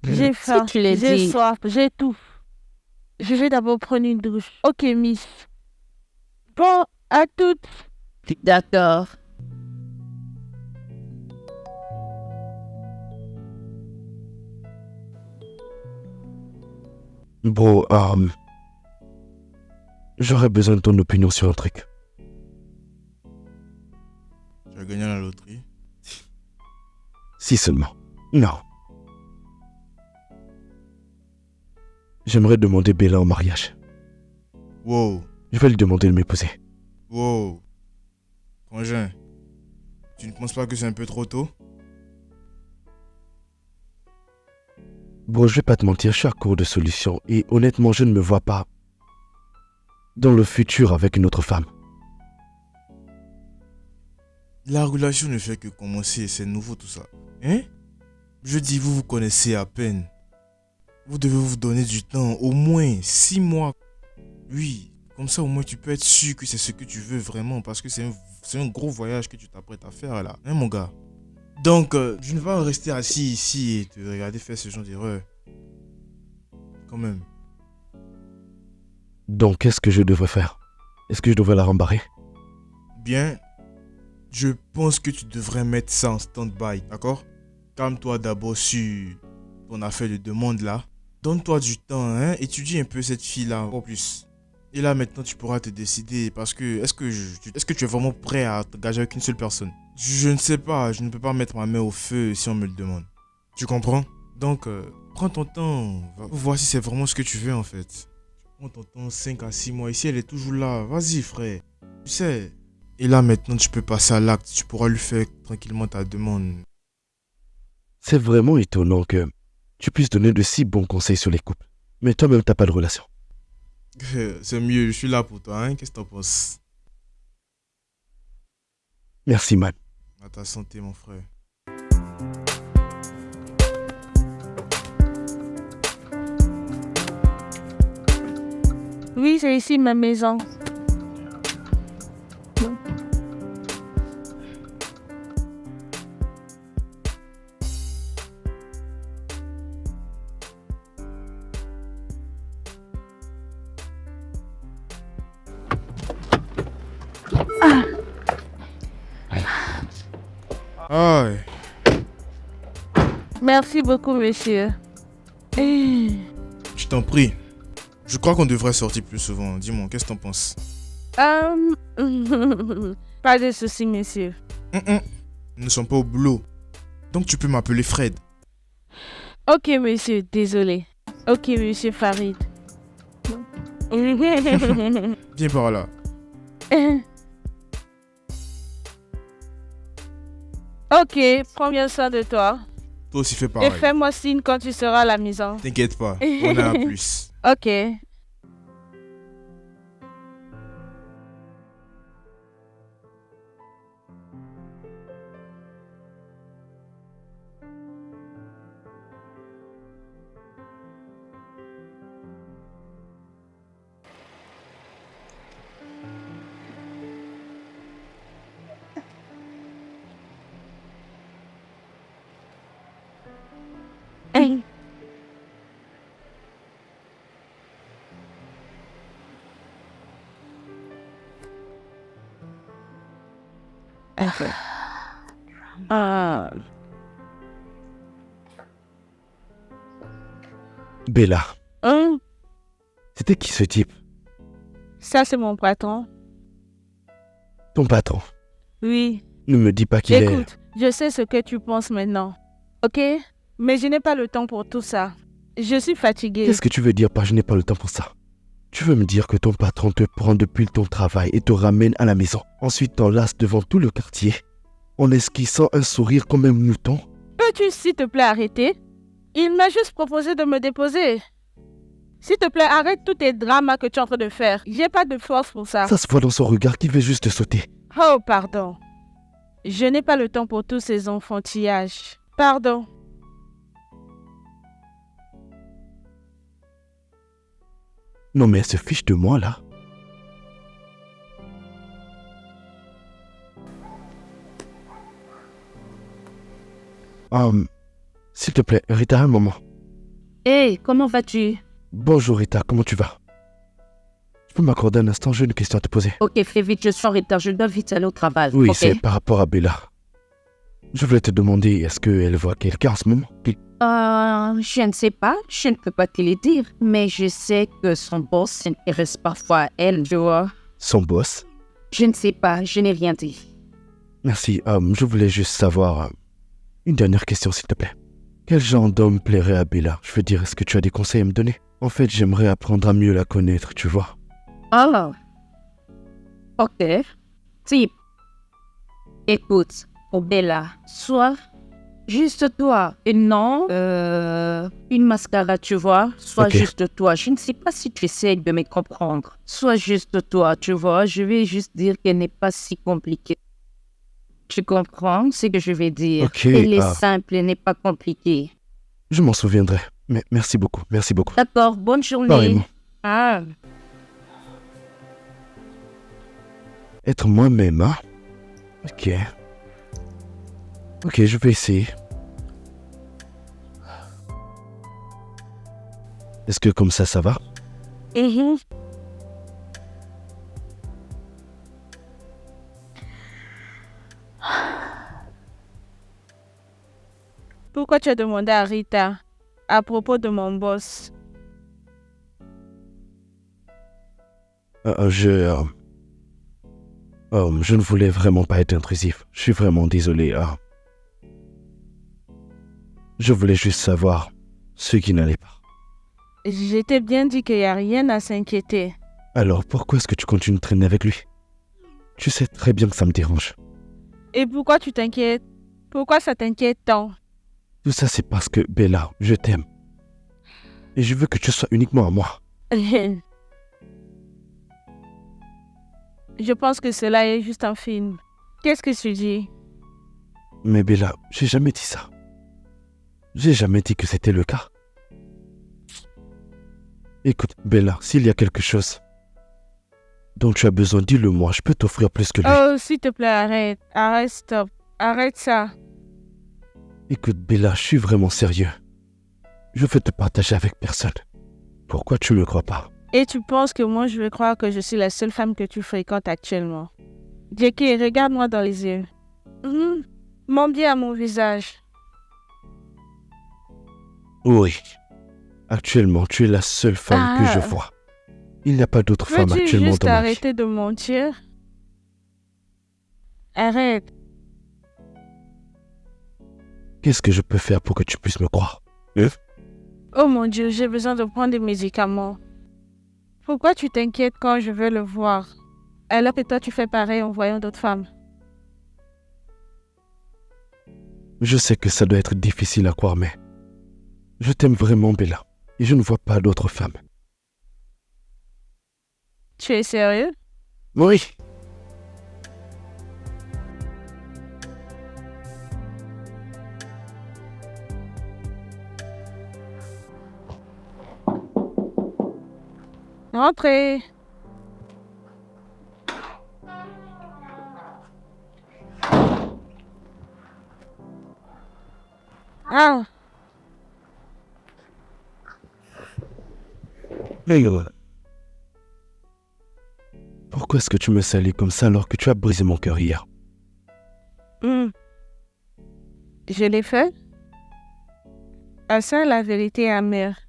J'ai faim, tu l'as j'ai dit. soif, j'ai tout. Je vais d'abord prendre une douche. Ok, miss. Bon, à toutes. D'accord. Bro, j'aurais besoin de ton opinion sur un truc. Tu as gagné à la loterie. Si seulement. Non. J'aimerais demander Bella en mariage. Wow, Je vais lui demander de m'épouser. wow. Frangin, tu ne penses pas que c'est un peu trop tôt? Bon, je vais pas te mentir, je suis à court de solutions et honnêtement, je ne me vois pas dans le futur avec une autre femme. La relation ne fait que commencer, c'est nouveau tout ça. Hein? Je dis, vous vous connaissez à peine. Vous devez vous donner du temps, au moins 6 mois. Oui, comme ça au moins tu peux être sûr que c'est ce que tu veux vraiment parce que c'est un gros voyage que tu t'apprêtes à faire là, hein mon gars? Donc, je ne vais pas rester assis ici et te regarder faire ce genre d'erreur. Quand même. Donc, qu'est-ce que je devrais faire? Est-ce que je devrais la rembarrer? Bien, je pense que tu devrais mettre ça en stand-by, d'accord? Calme-toi d'abord sur ton affaire de demande là. Donne-toi du temps, hein? Étudie un peu cette fille-là encore plus. Et là maintenant tu pourras te décider parce que est-ce que tu es vraiment prêt à t'engager avec une seule personne? Je ne sais pas, je ne peux pas mettre ma main au feu si on me le demande. Tu comprends? Donc prends ton temps, va voir si c'est vraiment ce que tu veux en fait. Prends ton temps 5 à 6 mois, ici elle est toujours là, vas-y frère. Tu sais. Et là maintenant tu peux passer à l'acte, tu pourras lui faire tranquillement ta demande. C'est vraiment étonnant que tu puisses donner de si bons conseils sur les couples. Mais toi-même, t'as pas de relation. C'est mieux, je suis là pour toi, hein? Qu'est-ce que t'en penses? Merci, man. À ta santé, mon frère. Oui, c'est ici ma maison. Ah ouais. Merci beaucoup, monsieur. Je t'en prie. Je crois qu'on devrait sortir plus souvent. Dis-moi, qu'est-ce que t'en penses? Pas de soucis, monsieur. Nous ne sommes pas au boulot. Donc tu peux m'appeler Fred. Ok, monsieur, désolé. Ok, monsieur Farid. Viens par là. Ok, prends bien soin de toi. Toi aussi fais Et pareil. fais-moi signe quand tu seras à la maison. T'inquiète pas, on a un plus. Ok. Ah, Bella, hein? c'était qui ce type? Ça, c'est mon patron. Ton patron. Oui. Ne me dis pas qu'il est... Écoute, je sais ce que tu penses maintenant. Ok? Mais je n'ai pas le temps pour tout ça. Je suis fatiguée. Qu'est-ce que tu veux dire par je n'ai pas le temps pour ça? Tu veux me dire que ton patron te prend depuis ton travail et te ramène à la maison, ensuite t'enlace devant tout le quartier, en esquissant un sourire comme un mouton? Peux-tu, s'il te plaît, arrêter? Il m'a juste proposé de me déposer. S'il te plaît, arrête tous tes dramas que tu es en train de faire. J'ai pas de force pour ça. Ça se voit dans son regard qu'il veut juste te sauter. Oh, pardon. Je n'ai pas le temps pour tous ces enfantillages. Pardon. Non mais elle se fiche de moi là. S'il te plaît, Rita, un moment. Hé, comment vas-tu? Bonjour Rita, comment tu vas? Tu peux m'accorder un instant, j'ai une question à te poser. Ok, fais vite, je suis en retard, je dois vite aller au travail. Oui, ok? c'est par rapport à Bella. Je voulais te demander, est-ce qu'elle voit quelqu'un en ce moment? Je ne sais pas, je ne peux pas te le dire, mais je sais que son boss s'intéresse parfois à elle, tu vois. Son boss? Je ne sais pas, je n'ai rien dit. Merci, je voulais juste savoir... une dernière question, s'il te plaît. Quel genre d'homme plairait à Bella? Je veux dire, est-ce que tu as des conseils à me donner? En fait, j'aimerais apprendre à mieux la connaître, tu vois. Oh, ok. Type, écoute, pour Bella, soit juste toi et non une mascara, tu vois. Soit Ok. juste toi. Je ne sais pas si tu essaies de me comprendre. Soit juste toi, tu vois. Je vais juste dire qu'elle n'est pas si compliquée. Tu comprends ce que je vais dire? Ok, Elle est simple, elle n'est pas compliquée. Je m'en souviendrai. Mais merci beaucoup, merci beaucoup. D'accord, bonne journée. Pareillement. Ah. Être moi-même, hein? Ok. Ok, je vais essayer. Est-ce que comme ça va? Pourquoi tu as demandé à Rita à propos de mon boss? Je ne voulais vraiment pas être intrusif. Je suis vraiment désolé. Je voulais juste savoir ce qui n'allait pas. Je t'ai bien dit qu'il n'y a rien à s'inquiéter. Alors pourquoi est-ce que tu continues de traîner avec lui? Tu sais très bien que ça me dérange. Et pourquoi tu t'inquiètes? Pourquoi ça t'inquiète tant? Tout ça c'est parce que Bella, je t'aime. Et je veux que tu sois uniquement à moi. Je pense que cela est juste un film. Qu'est-ce que tu dis? Mais Bella, j'ai jamais dit ça. J'ai jamais dit que c'était le cas. Écoute, Bella, s'il y a quelque chose dont tu as besoin, dis-le-moi, je peux t'offrir plus que lui. Oh, s'il te plaît, arrête. Arrête, stop. Arrête ça. Écoute, Bella, je suis vraiment sérieux. Je veux te partager avec personne. Pourquoi tu me crois pas? Et tu penses que moi, je vais croire que je suis la seule femme que tu fréquentes actuellement? Jackie, regarde-moi dans les yeux. Mon bien à mon visage. Oui. Actuellement, tu es la seule femme que je vois. Il n'y a pas d'autre femme Veux-tu actuellement juste dans ma vie. arrêter de mentir? Arrête. Qu'est-ce que je peux faire pour que tu puisses me croire? Oh mon Dieu, j'ai besoin de prendre des médicaments. Pourquoi tu t'inquiètes quand je veux le voir, alors que toi tu fais pareil en voyant d'autres femmes? Je sais que ça doit être difficile à croire, mais je t'aime vraiment, Bella, et je ne vois pas d'autre femme. Tu es sérieux? Oui. Entrez. Ah, Pourquoi est-ce que tu me salis comme ça alors que tu as brisé mon cœur hier? Je l'ai fait? Ah ça, la vérité est amère.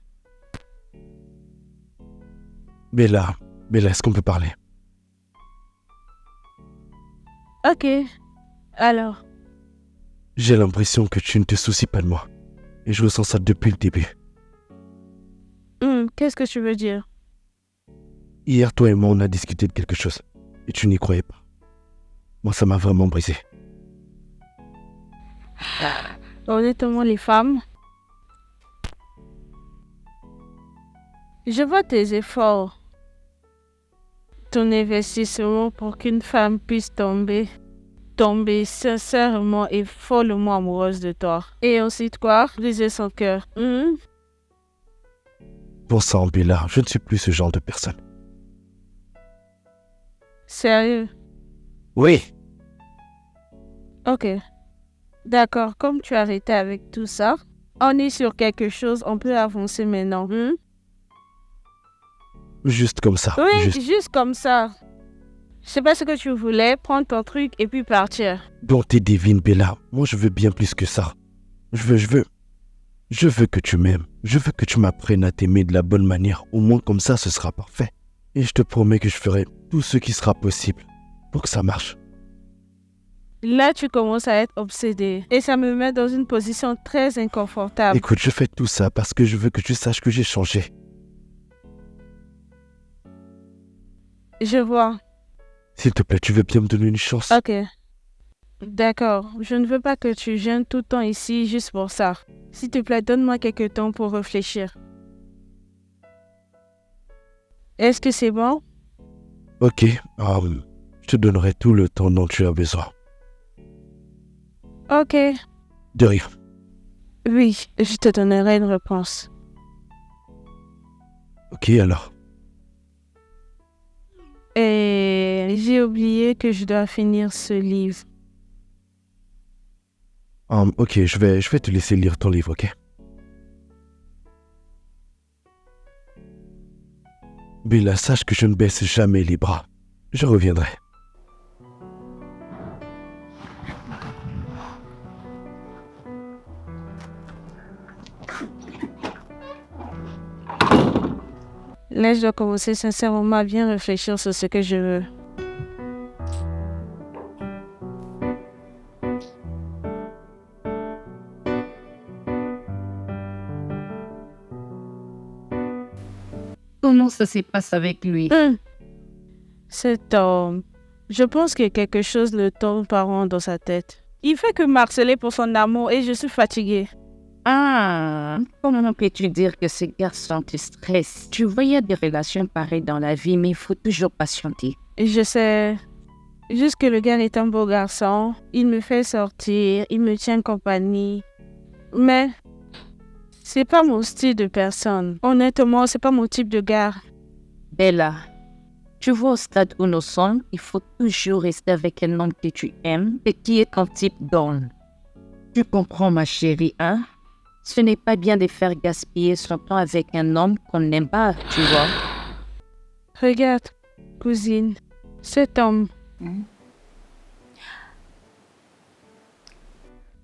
Bella, est-ce qu'on peut parler? Ok. Alors, J'ai l'impression que tu ne te soucies pas de moi. Et je ressens ça depuis le début. qu'est-ce que tu veux dire? Hier, toi et moi, on a discuté de quelque chose. Et tu n'y croyais pas. Moi, ça m'a vraiment brisé. Honnêtement, les femmes, je vois tes efforts, ton investissement pour qu'une femme puisse tomber sincèrement et follement amoureuse de toi. Et ensuite quoi? Briser son cœur. Pour ça, Bella, je ne suis plus ce genre de personne. Sérieux? Oui. Ok. D'accord, comme tu as arrêté avec tout ça, on est sur quelque chose, on peut avancer maintenant. Juste comme ça. Oui, juste comme ça. Je sais pas ce que tu voulais, prendre ton truc et puis partir. Bon, t'es divine, Bella. Moi, je veux bien plus que ça. Je veux que tu m'aimes. Je veux que tu m'apprennes à t'aimer de la bonne manière. Au moins, comme ça, ce sera parfait. Et je te promets que je ferai tout ce qui sera possible pour que ça marche. Là, tu commences à être obsédé. Et ça me met dans une position très inconfortable. Écoute, je fais tout ça parce que je veux que tu saches que j'ai changé. Je vois. S'il te plaît, tu veux bien me donner une chance? Ok. D'accord. Je ne veux pas que tu gênes tout le temps ici juste pour ça. S'il te plaît, donne-moi quelques temps pour réfléchir. Est-ce que c'est bon? Ok, je te donnerai tout le temps dont tu as besoin. Ok. De rien. Oui, je te donnerai une réponse. Ok, alors. Et j'ai oublié que je dois finir ce livre. Ok, je vais te laisser lire ton livre, ok? Bella, sache que je ne baisse jamais les bras. Je reviendrai. Là, je dois commencer sincèrement à bien réfléchir sur ce que je veux. Comment ça se passe avec lui? Cet homme, je pense que quelque chose le tourne par rond dans sa tête. Il fait que m'harceler pour son amour et je suis fatiguée. Ah, comment peux-tu dire que ce garçon te stresse? Tu vois, il y a des relations pareilles dans la vie, mais il faut toujours patienter. Et je sais, juste que le gars est un beau garçon, il me fait sortir, il me tient compagnie. Mais c'est pas mon style de personne. Honnêtement, c'est pas mon type de gars. Bella, tu vois au stade où nous sommes, il faut toujours rester avec un homme que tu aimes et qui est ton type d'homme. Tu comprends, ma chérie, hein? Ce n'est pas bien de faire gaspiller son temps avec un homme qu'on n'aime pas, tu vois. Regarde, cousine, cet homme.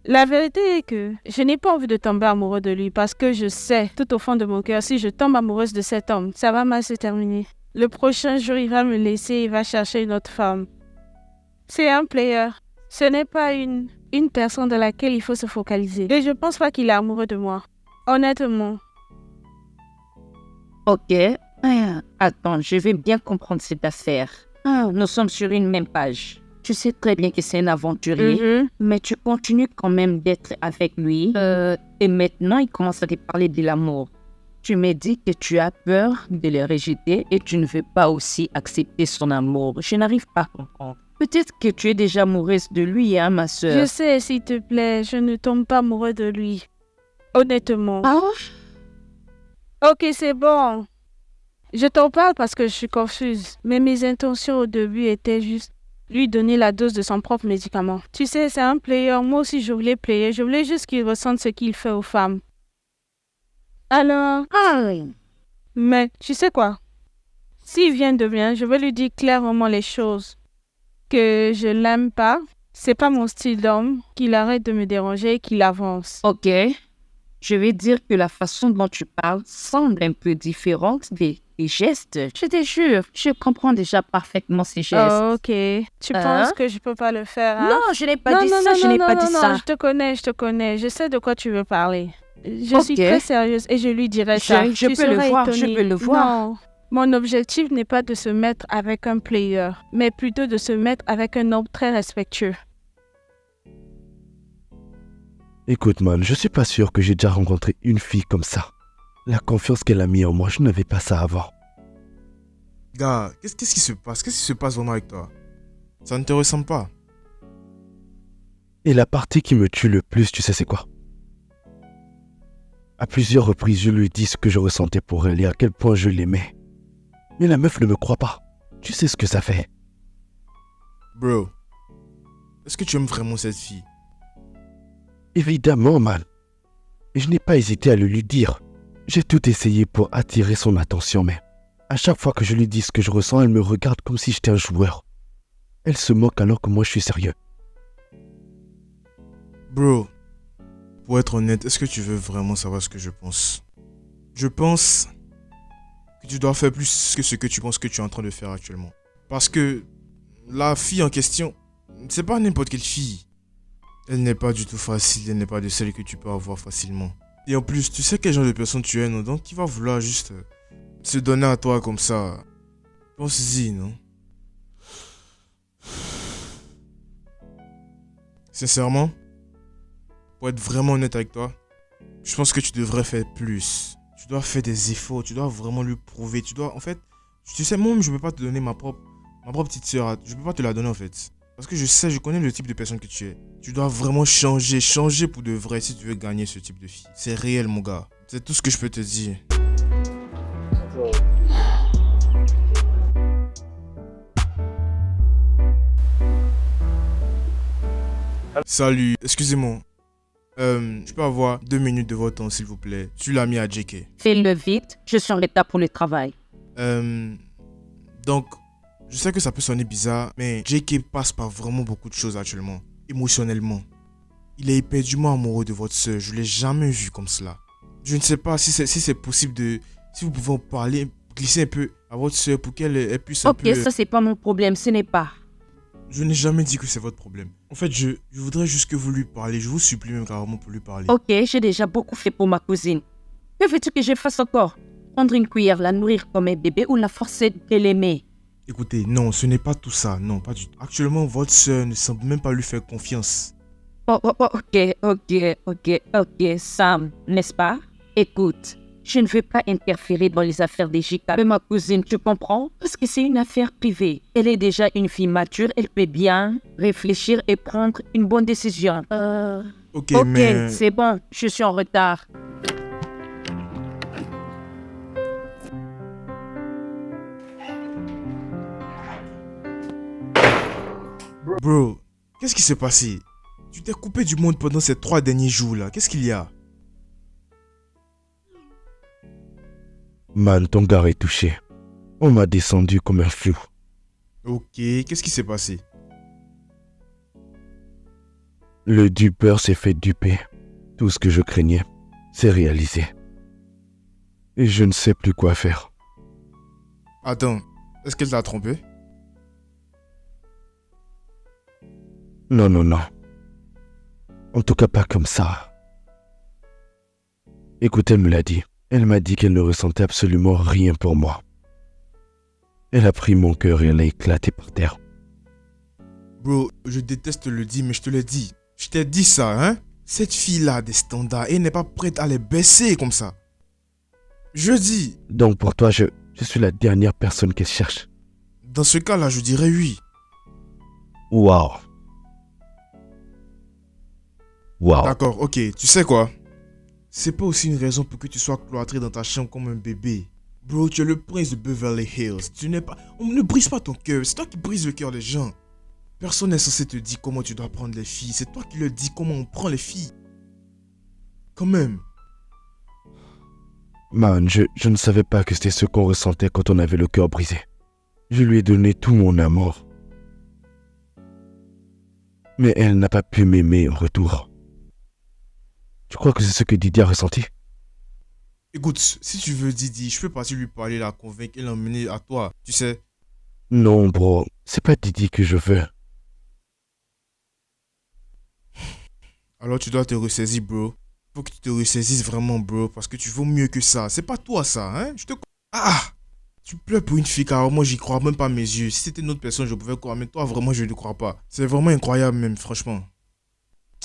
La vérité est que je n'ai pas envie de tomber amoureux de lui parce que je sais, tout au fond de mon cœur, si je tombe amoureuse de cet homme, ça va mal se terminer. Le prochain jour, il va me laisser et il va chercher une autre femme. C'est un player. Ce n'est pas une personne dans laquelle il faut se focaliser. Et je pense pas qu'il est amoureux de moi. Honnêtement. Ok. Attends, je vais bien comprendre cette affaire. Nous sommes sur une même page. Tu sais très bien que c'est un aventurier, mais tu continues quand même d'être avec lui. Et maintenant, il commence à te parler de l'amour. Tu me dis que tu as peur de le rejeter et tu ne veux pas aussi accepter son amour. Je n'arrive pas à comprendre. Peut-être que tu es déjà amoureuse de lui, hein, ma soeur. Je sais, s'il te plaît, je ne tombe pas amoureux de lui. Honnêtement. Ok, c'est bon. Je t'en parle parce que je suis confuse. Mais mes intentions au début étaient juste lui donner la dose de son propre médicament. Tu sais, c'est un player. Moi aussi, je voulais player. Je voulais juste qu'il ressente ce qu'il fait aux femmes. Alors... Mais tu sais quoi? S'il vient de bien, je vais lui dire clairement les choses. Que je l'aime pas. C'est pas mon style d'homme. Qu'il arrête de me déranger et qu'il avance. Ok. Je vais dire que la façon dont tu parles semble un peu différente des gestes. Je te jure, je comprends déjà parfaitement ces gestes. Oh, ok. Tu penses que je peux pas le faire, hein? Non, je n'ai pas dit ça, je n'ai pas dit ça. Non, je te connais. Je sais de quoi tu veux parler. Je suis très sérieuse et je lui dirai ça. Je peux le voir, je peux le voir. Non. Mon objectif n'est pas de se mettre avec un player, mais plutôt de se mettre avec un homme très respectueux. Écoute, man, je suis pas sûr que j'ai déjà rencontré une fille comme ça. La confiance qu'elle a mis en moi, je n'avais pas ça avant. Gars, qu'est-ce qui se passe? Qu'est-ce qui se passe vraiment avec toi? Ça ne te ressemble pas. Et la partie qui me tue le plus, tu sais c'est quoi? À plusieurs reprises, je lui dis ce que je ressentais pour elle et à quel point je l'aimais. Mais la meuf ne me croit pas. Tu sais ce que ça fait? Bro, est-ce que tu aimes vraiment cette fille? Évidemment, man. Et je n'ai pas hésité à le lui dire. J'ai tout essayé pour attirer son attention, mais à chaque fois que je lui dis ce que je ressens, elle me regarde comme si j'étais un joueur. Elle se moque alors que moi je suis sérieux. Bro, pour être honnête, est-ce que tu veux vraiment savoir ce que je pense? Je pense que tu dois faire plus que ce que tu penses que tu es en train de faire actuellement. Parce que la fille en question, c'est pas n'importe quelle fille. Elle n'est pas du tout facile, elle n'est pas de celle que tu peux avoir facilement. Et en plus, tu sais quel genre de personne tu es, non? Donc, qui va vouloir juste se donner à toi comme ça? Pense-y, non? Sincèrement, pour être vraiment honnête avec toi, je pense que tu devrais faire plus. Tu dois faire des efforts, tu dois vraiment lui prouver. Tu dois, en fait, tu sais, moi-même, je ne peux pas te donner ma propre petite sœur. Je ne peux pas te la donner, en fait. Parce que je connais le type de personne que tu es. Tu dois vraiment changer pour de vrai si tu veux gagner ce type de fille. C'est réel, mon gars. C'est tout ce que je peux te dire. Salut, excusez-moi. Je peux avoir 2 minutes de votre temps, s'il vous plaît. Tu l'as mis à JK. Fais-le vite, je suis en retard pour le travail. Donc, je sais que ça peut sonner bizarre, mais JK passe par vraiment beaucoup de choses actuellement, émotionnellement. Il est éperdument amoureux de votre soeur, je ne l'ai jamais vu comme cela. Je ne sais pas si c'est possible de... Si vous pouvez en parler, glisser un peu à votre soeur pour qu'elle puisse un peu... Ok, ça c'est pas mon problème, ce n'est pas. Je n'ai jamais dit que c'est votre problème. En fait, je voudrais juste que vous lui parlez, je vous supplie même carrément pour lui parler. Ok, j'ai déjà beaucoup fait pour ma cousine. Que veux-tu que je fasse encore? Prendre une cuillère, la nourrir comme un bébé ou la forcer de l'aimer? Écoutez, non, ce n'est pas tout ça, non, pas du tout. Actuellement, votre soeur ne semble même pas lui faire confiance. Ok, Sam, n'est-ce pas? Écoute, je ne veux pas interférer dans les affaires des JK de ma cousine, tu comprends? Parce que c'est une affaire privée. Elle est déjà une fille mature, elle peut bien réfléchir et prendre une bonne décision. Ok, mais... c'est bon, je suis en retard. Bro, qu'est-ce qui s'est passé? Tu t'es coupé du monde pendant ces 3 derniers jours là, qu'est-ce qu'il y a? Man, ton gars est touché. On m'a descendu comme un flou. Ok, qu'est-ce qui s'est passé? Le dupeur s'est fait duper. Tout ce que je craignais s'est réalisé. Et je ne sais plus quoi faire. Attends, est-ce qu'elle t'a trompé? Non, non, non. En tout cas pas comme ça. Écoute, elle me l'a dit. Elle m'a dit qu'elle ne ressentait absolument rien pour moi. Elle a pris mon cœur et elle a éclaté par terre. Bro, je déteste le dire, mais je te l'ai dit. Je t'ai dit ça, hein? Cette fille-là a des standards et elle n'est pas prête à les baisser comme ça. Je dis. Donc pour toi, je suis la dernière personne qu'elle cherche. Dans ce cas-là, je dirais oui. Waouh. Waouh. D'accord, ok, tu sais quoi? C'est pas aussi une raison pour que tu sois cloîtré dans ta chambre comme un bébé. Bro, tu es le prince de Beverly Hills. Tu n'es pas... On ne brise pas ton cœur. C'est toi qui brises le cœur des gens. Personne n'est censé te dire comment tu dois prendre les filles. C'est toi qui leur dis comment on prend les filles. Quand même. Man, je ne savais pas que c'était ce qu'on ressentait quand on avait le cœur brisé. Je lui ai donné tout mon amour. Mais elle n'a pas pu m'aimer en retour. Tu crois que c'est ce que Didi a ressenti? Écoute, si tu veux Didi, je peux partir lui parler, la convaincre et l'emmener à toi, tu sais. Non, bro, c'est pas Didi que je veux. Alors tu dois te ressaisir, bro. Faut que tu te ressaisisses vraiment, bro, parce que tu vaux mieux que ça. C'est pas toi, ça, hein? Ah! Tu pleures pour une fille, car moi, j'y crois même pas à mes yeux. Si c'était une autre personne, je pouvais croire, mais toi, vraiment, je ne crois pas. C'est vraiment incroyable, même, franchement.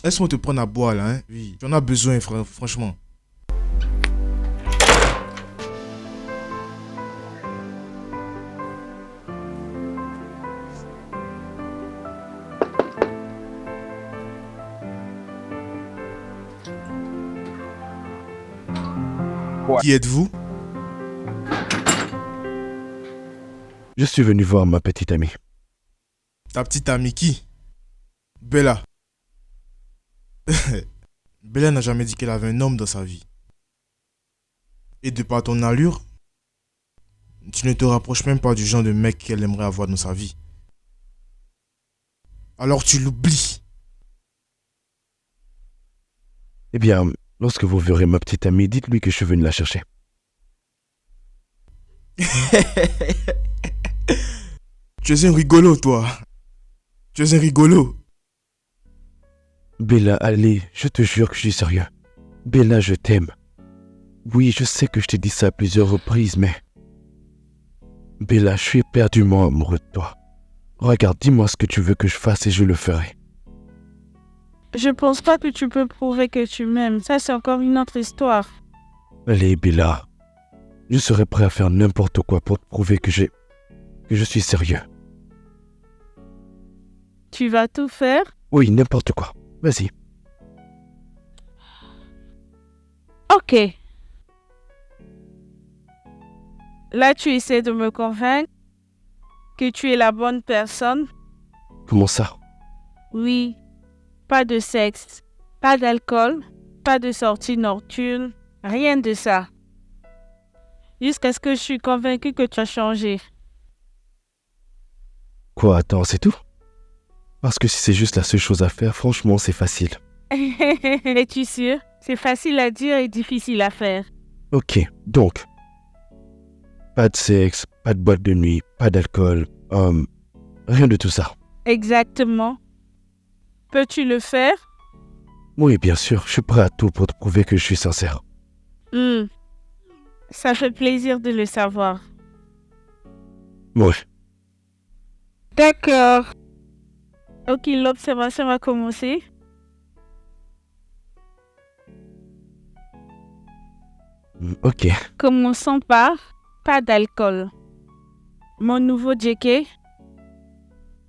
Laisse-moi te prendre à boire, là, hein? Oui, tu en as besoin, franchement. Qui êtes-vous? Je suis venu voir ma petite amie. Ta petite amie qui? Bella. Bella n'a jamais dit qu'elle avait un homme dans sa vie. Et de par ton allure, tu ne te rapproches même pas du genre de mec qu'elle aimerait avoir dans sa vie. Alors tu l'oublies. Eh bien, lorsque vous verrez ma petite amie, dites-lui que je suis venu la chercher. Tu es un rigolo, toi. Tu es un rigolo. Bella, allez, je te jure que je suis sérieux. Bella, je t'aime. Oui, je sais que je t'ai dit ça à plusieurs reprises, mais... Bella, je suis éperdument amoureux de toi. Regarde, dis-moi ce que tu veux que je fasse et je le ferai. Je pense pas que tu peux prouver que tu m'aimes. Ça, c'est encore une autre histoire. Allez, Bella. Je serai prêt à faire n'importe quoi pour te prouver que je suis sérieux. Tu vas tout faire? Oui, n'importe quoi. Vas-y. Ok. Là, tu essaies de me convaincre que tu es la bonne personne. Comment ça? Oui. Pas de sexe, pas d'alcool, pas de sortie nocturne, rien de ça. Jusqu'à ce que je suis convaincue que tu as changé. Quoi, attends, c'est tout? Parce que si c'est juste la seule chose à faire, franchement, c'est facile. Es-tu sûr? C'est facile à dire et difficile à faire. Ok, donc... Pas de sexe, pas de boîte de nuit, pas d'alcool, rien de tout ça. Exactement. Peux-tu le faire? Oui, bien sûr, je suis prêt à tout pour te prouver que je suis sincère. Ça fait plaisir de le savoir. Oui. D'accord. Ok, l'observation va commencer. Ok. Commençons par pas d'alcool. Mon nouveau JK.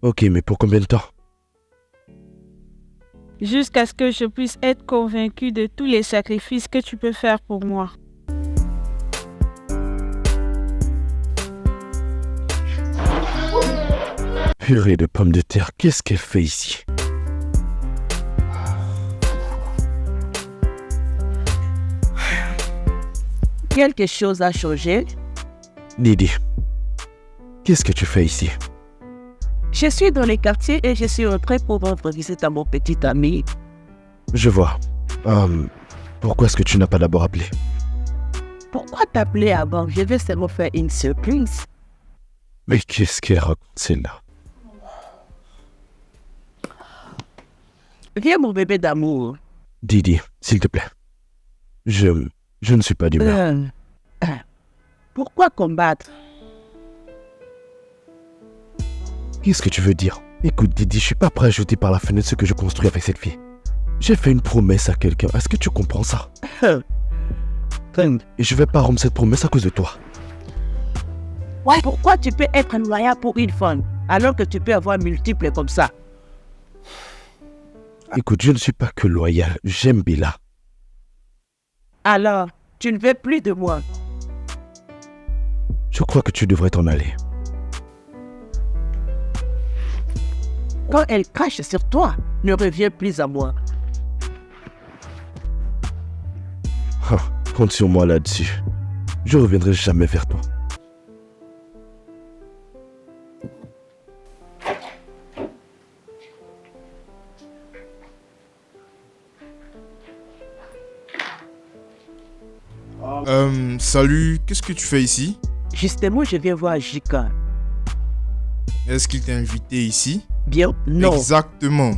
Ok, mais pour combien de temps? Jusqu'à ce que je puisse être convaincue de tous les sacrifices que tu peux faire pour moi. Purée de pommes de terre, qu'est-ce qu'elle fait ici? Quelque chose a changé. Didi, qu'est-ce que tu fais ici? Je suis dans les quartiers et je suis rentrée pour rendre visite à mon petit ami. Je vois. Pourquoi est-ce que tu n'as pas d'abord appelé? Pourquoi t'appeler avant? Je vais seulement faire une surprise. Mais qu'est-ce qu'elle raconte celle-là? Viens mon bébé d'amour. Didi, s'il te plaît. Je ne suis pas d'humeur. Pourquoi combattre? Qu'est-ce que tu veux dire? Écoute Didi, je suis pas prêt à jeter par la fenêtre ce que je construis avec cette fille. J'ai fait une promesse à quelqu'un, est-ce que tu comprends ça? Et je vais pas rompre cette promesse à cause de toi. Ouais. Pourquoi tu peux être loyal pour une femme alors que tu peux avoir multiples comme ça? Écoute, je ne suis pas que loyal, j'aime Bella. Alors, tu ne veux plus de moi? Je crois que tu devrais t'en aller. Quand elle crache sur toi, ne reviens plus à moi. Compte sur moi là-dessus. Je reviendrai jamais vers toi. Salut, qu'est-ce que tu fais ici? Justement, je viens voir Jika. Est-ce qu'il t'a invité ici? Bien, non. Exactement.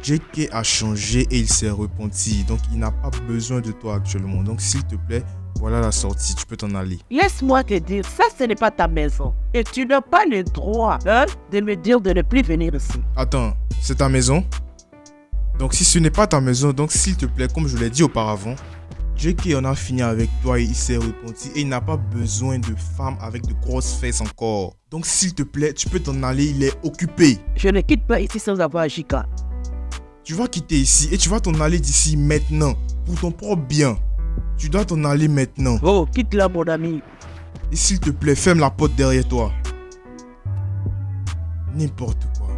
JK a changé et il s'est repenti, donc il n'a pas besoin de toi actuellement. Donc s'il te plaît, voilà la sortie, tu peux t'en aller. Laisse-moi te dire, ça ce n'est pas ta maison. Et tu n'as pas le droit de me dire de ne plus venir ici. Attends, c'est ta maison? Donc si ce n'est pas ta maison, donc s'il te plaît, comme je l'ai dit auparavant, JK en a fini avec toi et il s'est repenti et il n'a pas besoin de femmes avec de grosses fesses encore. Donc s'il te plaît, tu peux t'en aller, il est occupé. Je ne quitte pas ici sans avoir Jika. Tu vas quitter ici et tu vas t'en aller d'ici maintenant, pour ton propre bien. Tu dois t'en aller maintenant. Oh, quitte-la mon ami. Et s'il te plaît, ferme la porte derrière toi. N'importe quoi.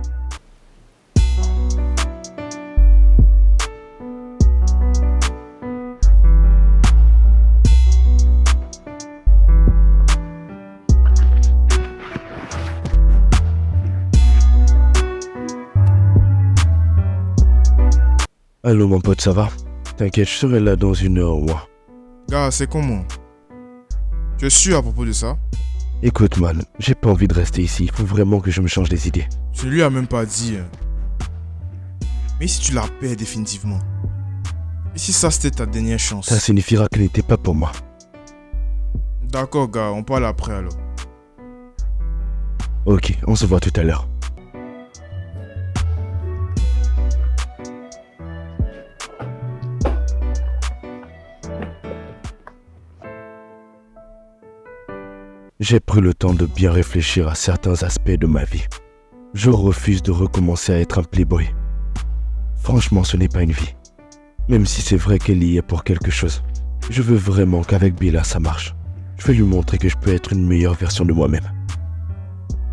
Allô mon pote, ça va? T'inquiète, je serai là dans 1 heure, moi. Gars, c'est comment? Tu es sûr à propos de ça? Écoute man, j'ai pas envie de rester ici, il faut vraiment que je me change des idées. Je lui ai même pas dit. Mais si tu la perds définitivement? Et si ça c'était ta dernière chance? Ça signifiera qu'elle n'était pas pour moi. D'accord gars, on parle après alors. Ok, on se voit tout à l'heure. J'ai pris le temps de bien réfléchir à certains aspects de ma vie. Je refuse de recommencer à être un playboy. Franchement, ce n'est pas une vie. Même si c'est vrai qu'elle y est pour quelque chose. Je veux vraiment qu'avec Bella, ça marche. Je vais lui montrer que je peux être une meilleure version de moi-même.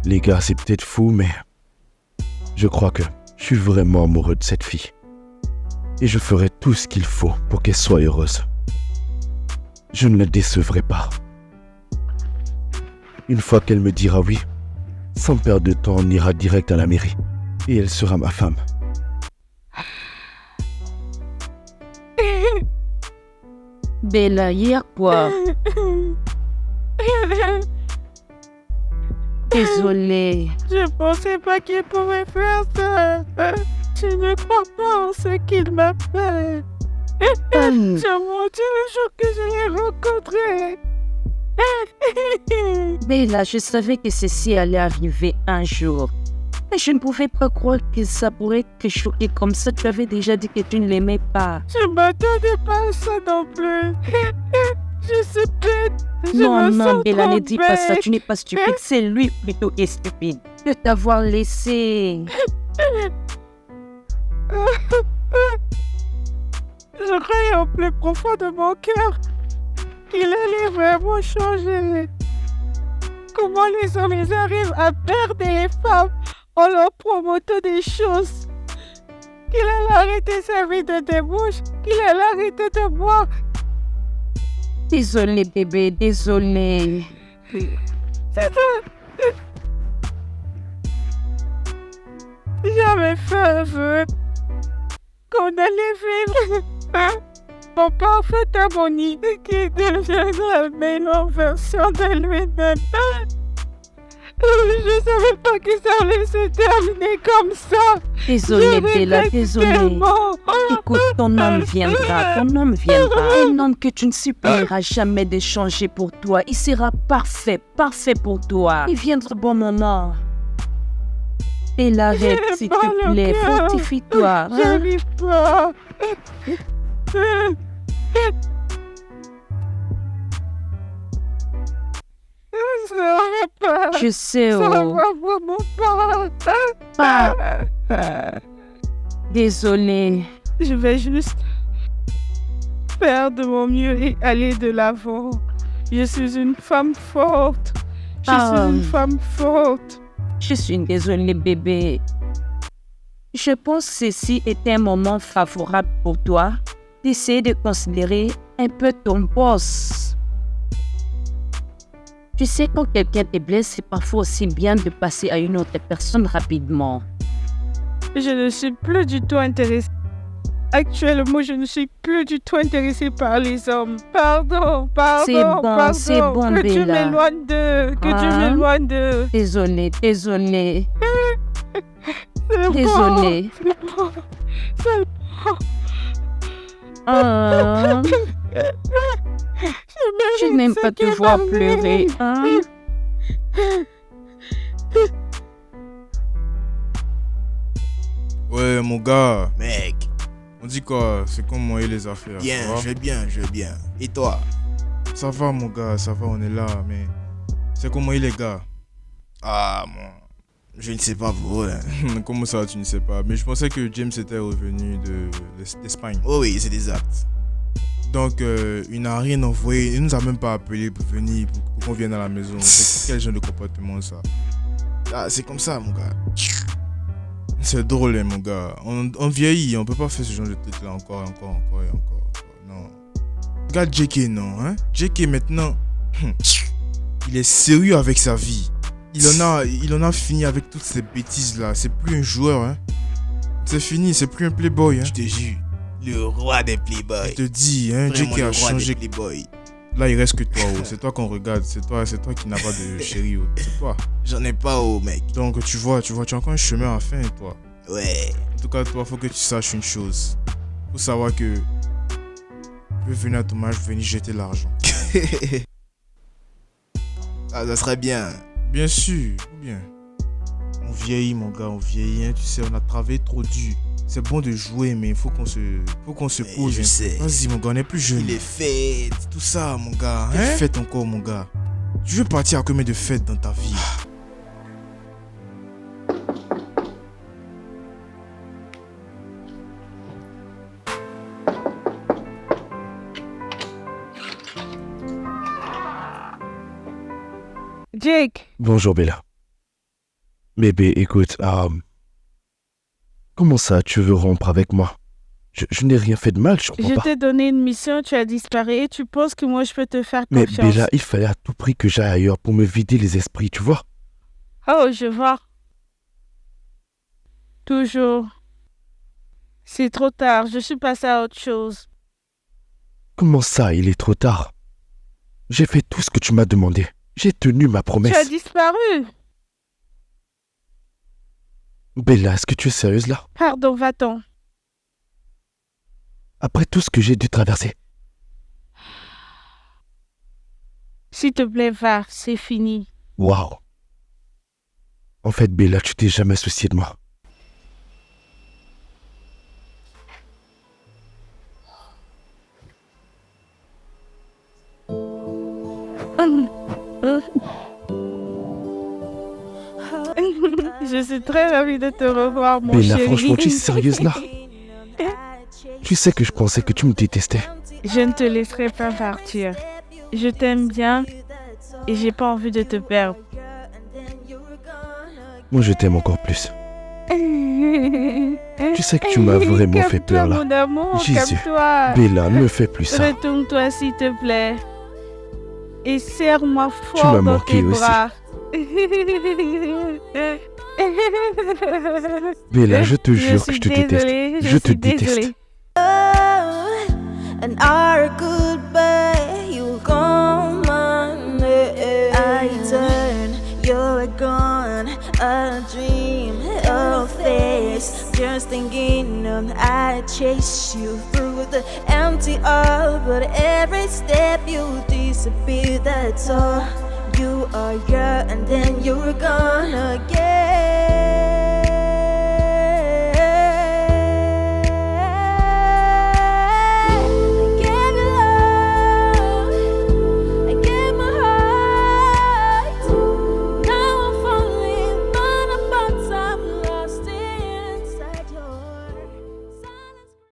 Les gars, c'est peut-être fou, mais je crois que je suis vraiment amoureux de cette fille. Et je ferai tout ce qu'il faut pour qu'elle soit heureuse. Je ne la décevrai pas. Une fois qu'elle me dira oui, sans perdre de temps, on ira direct à la mairie. Et elle sera ma femme. Bella, hier quoi? Désolée. Je pensais pas qu'il pouvait faire ça. Je ne crois pas en ce qu'il m'a fait. J'ai menti le jour que je l'ai rencontré. Bella, je savais que ceci allait arriver un jour. Mais je ne pouvais pas croire que ça pourrait te choquer comme ça. Tu avais déjà dit que tu ne l'aimais pas. Je m'attendais pas à ça non plus. Je suis bête. Non, Bella, ne dis pas ça. Tu n'es pas stupide. C'est lui plutôt qui est stupide. De t'avoir laissé. Je croyais au plus profond de mon cœur qu'il allait vraiment changer. Comment les hommes ils arrivent à perdre les femmes en leur promettant des choses? Qu'il allait arrêter sa vie de débauche, qu'il allait arrêter de boire. Désolée, bébé, désolée. J'avais fait un vœu qu'on allait vivre mon parfait harmonie qui devient la meilleure version de lui-même. Je savais pas que ça allait se terminer comme ça. Désolée, Bella, désolée. Écoute, ton homme viendra. Un homme que tu ne supplieras jamais d'échanger pour toi. Il sera parfait pour toi. Il viendra bon moment. Bella, arrête, s'il te plaît, fortifie-toi. Hein? J'arrive pas. Ça va pas. Je sais, Ça va oh. vraiment pas. Désolée. Je vais juste faire de mon mieux et aller de l'avant. Je suis une femme forte. Je suis désolée, bébé. Je pense que ceci était un moment favorable pour toi d'essayer de considérer un peu ton boss. Tu sais, quand quelqu'un te blesse, c'est parfois aussi bien de passer à une autre personne rapidement. Je ne suis plus du tout intéressée. Actuellement, je ne suis plus du tout intéressée par les hommes. Pardon. C'est bon, Que tu Bella. m'éloignes d'eux. Hein? Désolée. C'est Désolée. bon. C'est bon. Ah, je n'aime pas te voir pleurer. Hein? Ouais, mon gars, Mec, on dit quoi? C'est comment est les affaires? bien, ça va? je vais bien. Et toi? Ça va, mon gars, ça va, on est là, mais c'est comment est les gars? Ah, mon... Je ne sais pas vous, hein. Comment ça, tu ne sais pas? Mais je pensais que James était revenu d'Espagne. Oh oui, c'est des actes. Donc, il n'a rien envoyé, il nous a même pas appelé pour venir, pour qu'on vienne à la maison. C'est quel genre de comportement, ça? Ah, c'est comme ça, mon gars. C'est drôle, hein, mon gars. On vieillit, on peut pas faire ce genre de truc-là encore. Non. Regarde JK, non, hein? JK, maintenant, il est sérieux avec sa vie. Il en a fini avec toutes ces bêtises-là. C'est plus un joueur, hein? C'est fini, c'est plus un playboy, hein? Je te jure, le roi des playboys. Je te dis, hein, Vraiment JK le a roi changé. des playboys. Là, il reste que toi, oh. C'est toi qu'on regarde. C'est toi qui n'as pas de chérie, oh. C'est toi. J'en ai pas, oh, mec. Donc, tu vois, tu as encore un chemin à faire, toi. Ouais. En tout cas, toi, faut que tu saches une chose. Faut savoir que je vais venir à ton match, venir jeter l'argent. Ah, ça serait bien. Bien sûr, bien. On vieillit, mon gars, on vieillit, hein. Tu sais, on a travaillé trop dur. C'est bon de jouer, mais il faut qu'on se Mais pose. je hein. sais. Vas-y, mon gars, on est plus jeune. Les fêtes, tout ça, mon gars. Quelle Hein? fête encore, mon gars? Tu veux partir à combien de fêtes dans ta vie? Jake, Bonjour Bella. Bébé, écoute, comment ça, tu veux rompre avec moi? Je n'ai rien fait de mal, je comprends je pas. t'ai donné une mission, tu as disparu et tu penses que moi je peux te faire Mais confiance. Bella, il fallait à tout prix que j'aille ailleurs pour me vider les esprits, tu vois? Oh, je vois. Toujours. C'est trop tard, je suis passée à autre chose. Comment ça, il est trop tard? J'ai fait tout ce que tu m'as demandé. J'ai tenu ma Tu as promesse. disparu. Bella, est-ce que tu es sérieuse là? Pardon, va-t'en. Après tout ce que j'ai dû traverser. S'il te plaît, va, c'est fini. Waouh. En fait, Bella, tu t'es jamais soucié de moi. Je suis très ravie de te revoir, mon Bella, chéri. franchement, tu es sérieuse là? Tu sais que je pensais que tu me détestais. Je ne te laisserai pas partir. Je t'aime bien et j'ai pas envie de te perdre. Moi, je t'aime encore plus. Tu sais que tu m'as vraiment fait peur là. Mon amour, Jésus. calme-toi. Bella, ne me fais plus ça. Retourne-toi s'il te plaît. Et serre-moi Tu m'as fort dans manqué tes aussi. bras. Bella, je te jure que je te déteste. Je te déteste. And our goodbye, you gone, I turn, you're gone. A dream, a face, just thinking I chase you through the empty air, but every step you disappear. That's all. You are here and then you're gone again.